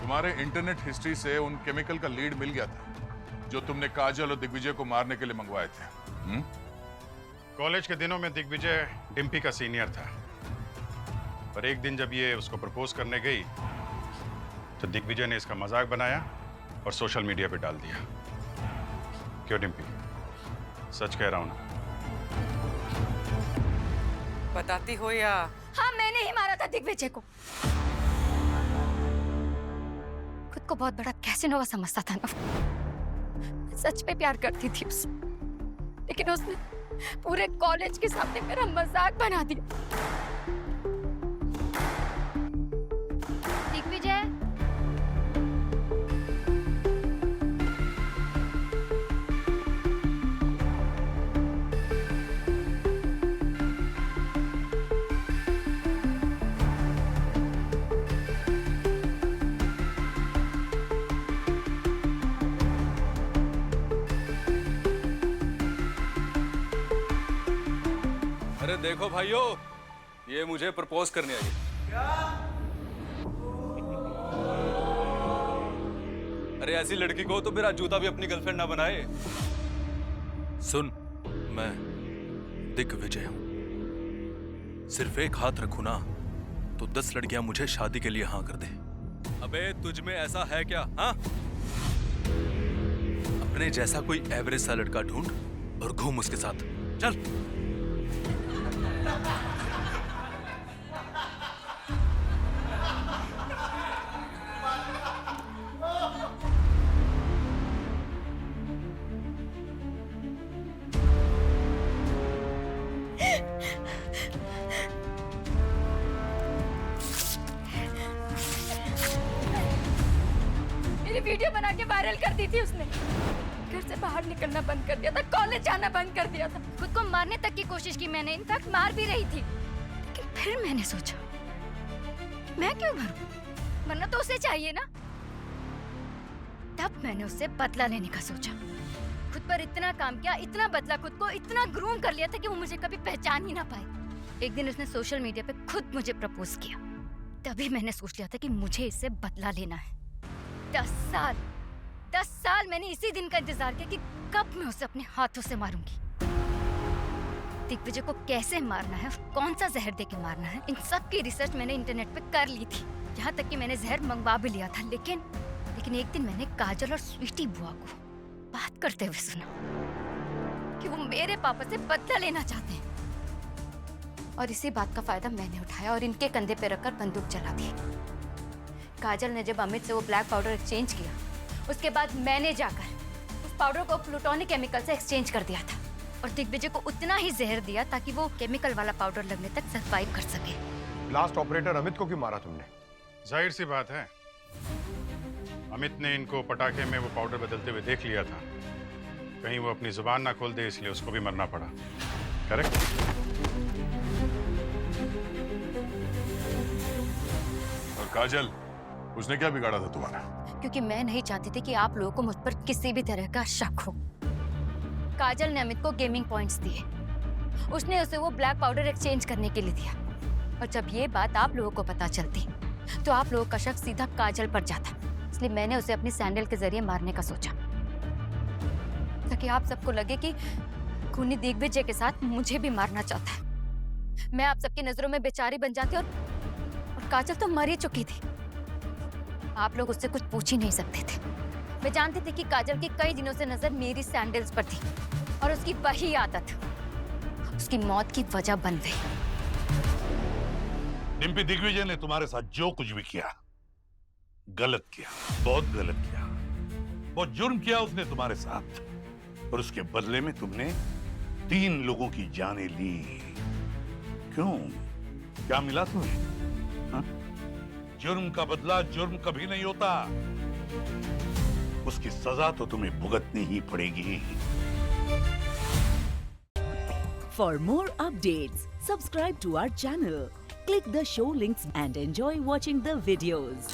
तुम्हारे इंटरनेट हिस्ट्री से उन केमिकल का लीड मिल गया था जो तुमने काजल और दिग्विजय को मारने के लिए मंगवाए थे। कॉलेज के दिनों में दिग्विजय डिम्पी का सीनियर था, पर एक दिन जब ये उसको प्रपोज करने गई तो दिग्विजय ने इसका मजाक बनाया और सोशल मीडिया पे डाल दिया। क्यों डिम्पी, सच कह रहा हूं ना? बताती हो या? हाँ, मैंने ही मारा था दिग्विजय को। खुद को बहुत बड़ा कैसिनोवा समझता था ना। सच में प्यार करती थी उससे, लेकिन उसने पूरे कॉलेज के सामने मेरा मजाक बना दिया। दिग्विजय, अरे देखो भाइयों, ये मुझे प्रपोज करने आई। अरे ऐसी लड़की को तो मेरा जूता भी अपनी गर्लफ्रेंड ना बनाए। सुन, मैं दिग्विजय हूं। सिर्फ एक हाथ रखूं ना तो 10 लड़कियां मुझे शादी के लिए हाँ कर दे। अबे तुझ में ऐसा है क्या? हाँ, अपने जैसा कोई एवरेज सा लड़का ढूंढ और घूम उसके साथ। चल। मेरी वीडियो बना के वायरल कर दी थी उसने। घर से बाहर निकलना बंद कर दिया था, कॉलेज जाना बंद कर दिया था। खुद को मारने तक की कोशिश की मैंने, इनफैक्ट मार भी रही थी। लेकिन फिर मैंने सोचा, मैं क्यों मरूं? मरना तो उसे चाहिए ना। तब मैंने उससे बदला लेने का सोचा। खुद पर इतना काम किया, इतना बदला, खुद को इतना ग्रूम कर लिया था कि वो मुझे कभी पहचान ही ना पाए। एक दिन उसने सोशल मीडिया पे खुद मुझे प्रपोज किया। तभी मैंने सोच लिया था कि मुझे इससे बदला लेना है। 10 साल मैंने इसी दिन का इंतजार किया कि कब मैं उसे अपने हाथों से मारूंगी। दिग्विजय को कैसे मारना है, कौन सा जहर देके मारना है, इन सब की रिसर्च मैंने इंटरनेट पे कर ली थी। यहाँ तक कि मैंने जहर मंगवा भी लिया था। लेकिन एक दिन मैंने काजल और स्वीटी बुआ को बात करते हुए सुना कि वो मेरे पापा से बदला लेना चाहते हैं। और इसी बात का फायदा मैंने उठाया और इनके कंधे पे रखकर बंदूक चला दी। काजल ने जब अमित से वो ब्लैक पाउडर एक्सचेंज किया, उसके बाद मैंने जाकर उस पाउडर को प्लूटोनिक केमिकल से एक्सचेंज कर दिया था और दिग्विजय को उतना ही जहर दिया ताकि वो केमिकल वाला पाउडर लगने तक सरवाइव कर सके। लास्ट ऑपरेटर अमित को क्यों मारा तुमने? जाहिर सी बात है, अमित ने इनको पटाखे में वो पाउडर बदलते हुए देख लिया था। कहीं वो अपनी जुबान ना खोल दे, इसलिए उसको भी मरना पड़ा। करेक्ट? और काजल, उसने क्या बिगाड़ा था तुम्हारा? क्योंकि मैं नहीं चाहती थी कि आप लोगों को मुझ पर किसी भी तरह का शक हो। काजल ने अमित को गेमिंग पॉइंट्स दिए, उसने उसे वो ब्लैक पाउडर एक्सचेंज करने के लिए दिया, और जब ये बात आप लोगों को पता चलती तो आप लोगों का शक सीधा काजल पर जाता। इसलिए मैंने उसे अपनी सैंडल के जरिए मारने का सोचा, ताकि आप सबको लगे कि खूनी दिग्विजय के साथ मुझे भी मारना चाहता है। मैं आप सबकी नजरों में बेचारी बन जाती और काजल तो मर ही चुकी थी। आप लोग उससे कुछ पूछ ही नहीं सकते थे। मैं जानती थी कि काजल की कई दिनों से नजर मेरी सैंडल्स पर थी और उसकी वही आदत उसकी मौत की वजह बन गई। डिम्पी, दिग्विजय ने तुम्हारे साथ जो कुछ भी किया गलत किया, बहुत गलत किया, बहुत जुर्म किया उसने तुम्हारे साथ, और उसके बदले में तुमने 3 लोगों की जानें ली। क्यों? क्या मिला तुम्हें? हा? जुर्म का बदला जुर्म कभी नहीं होता, उसकी सजा तो तुम्हें भुगतनी ही पड़ेगी। For more updates, subscribe to our channel, click the show links and enjoy watching the videos.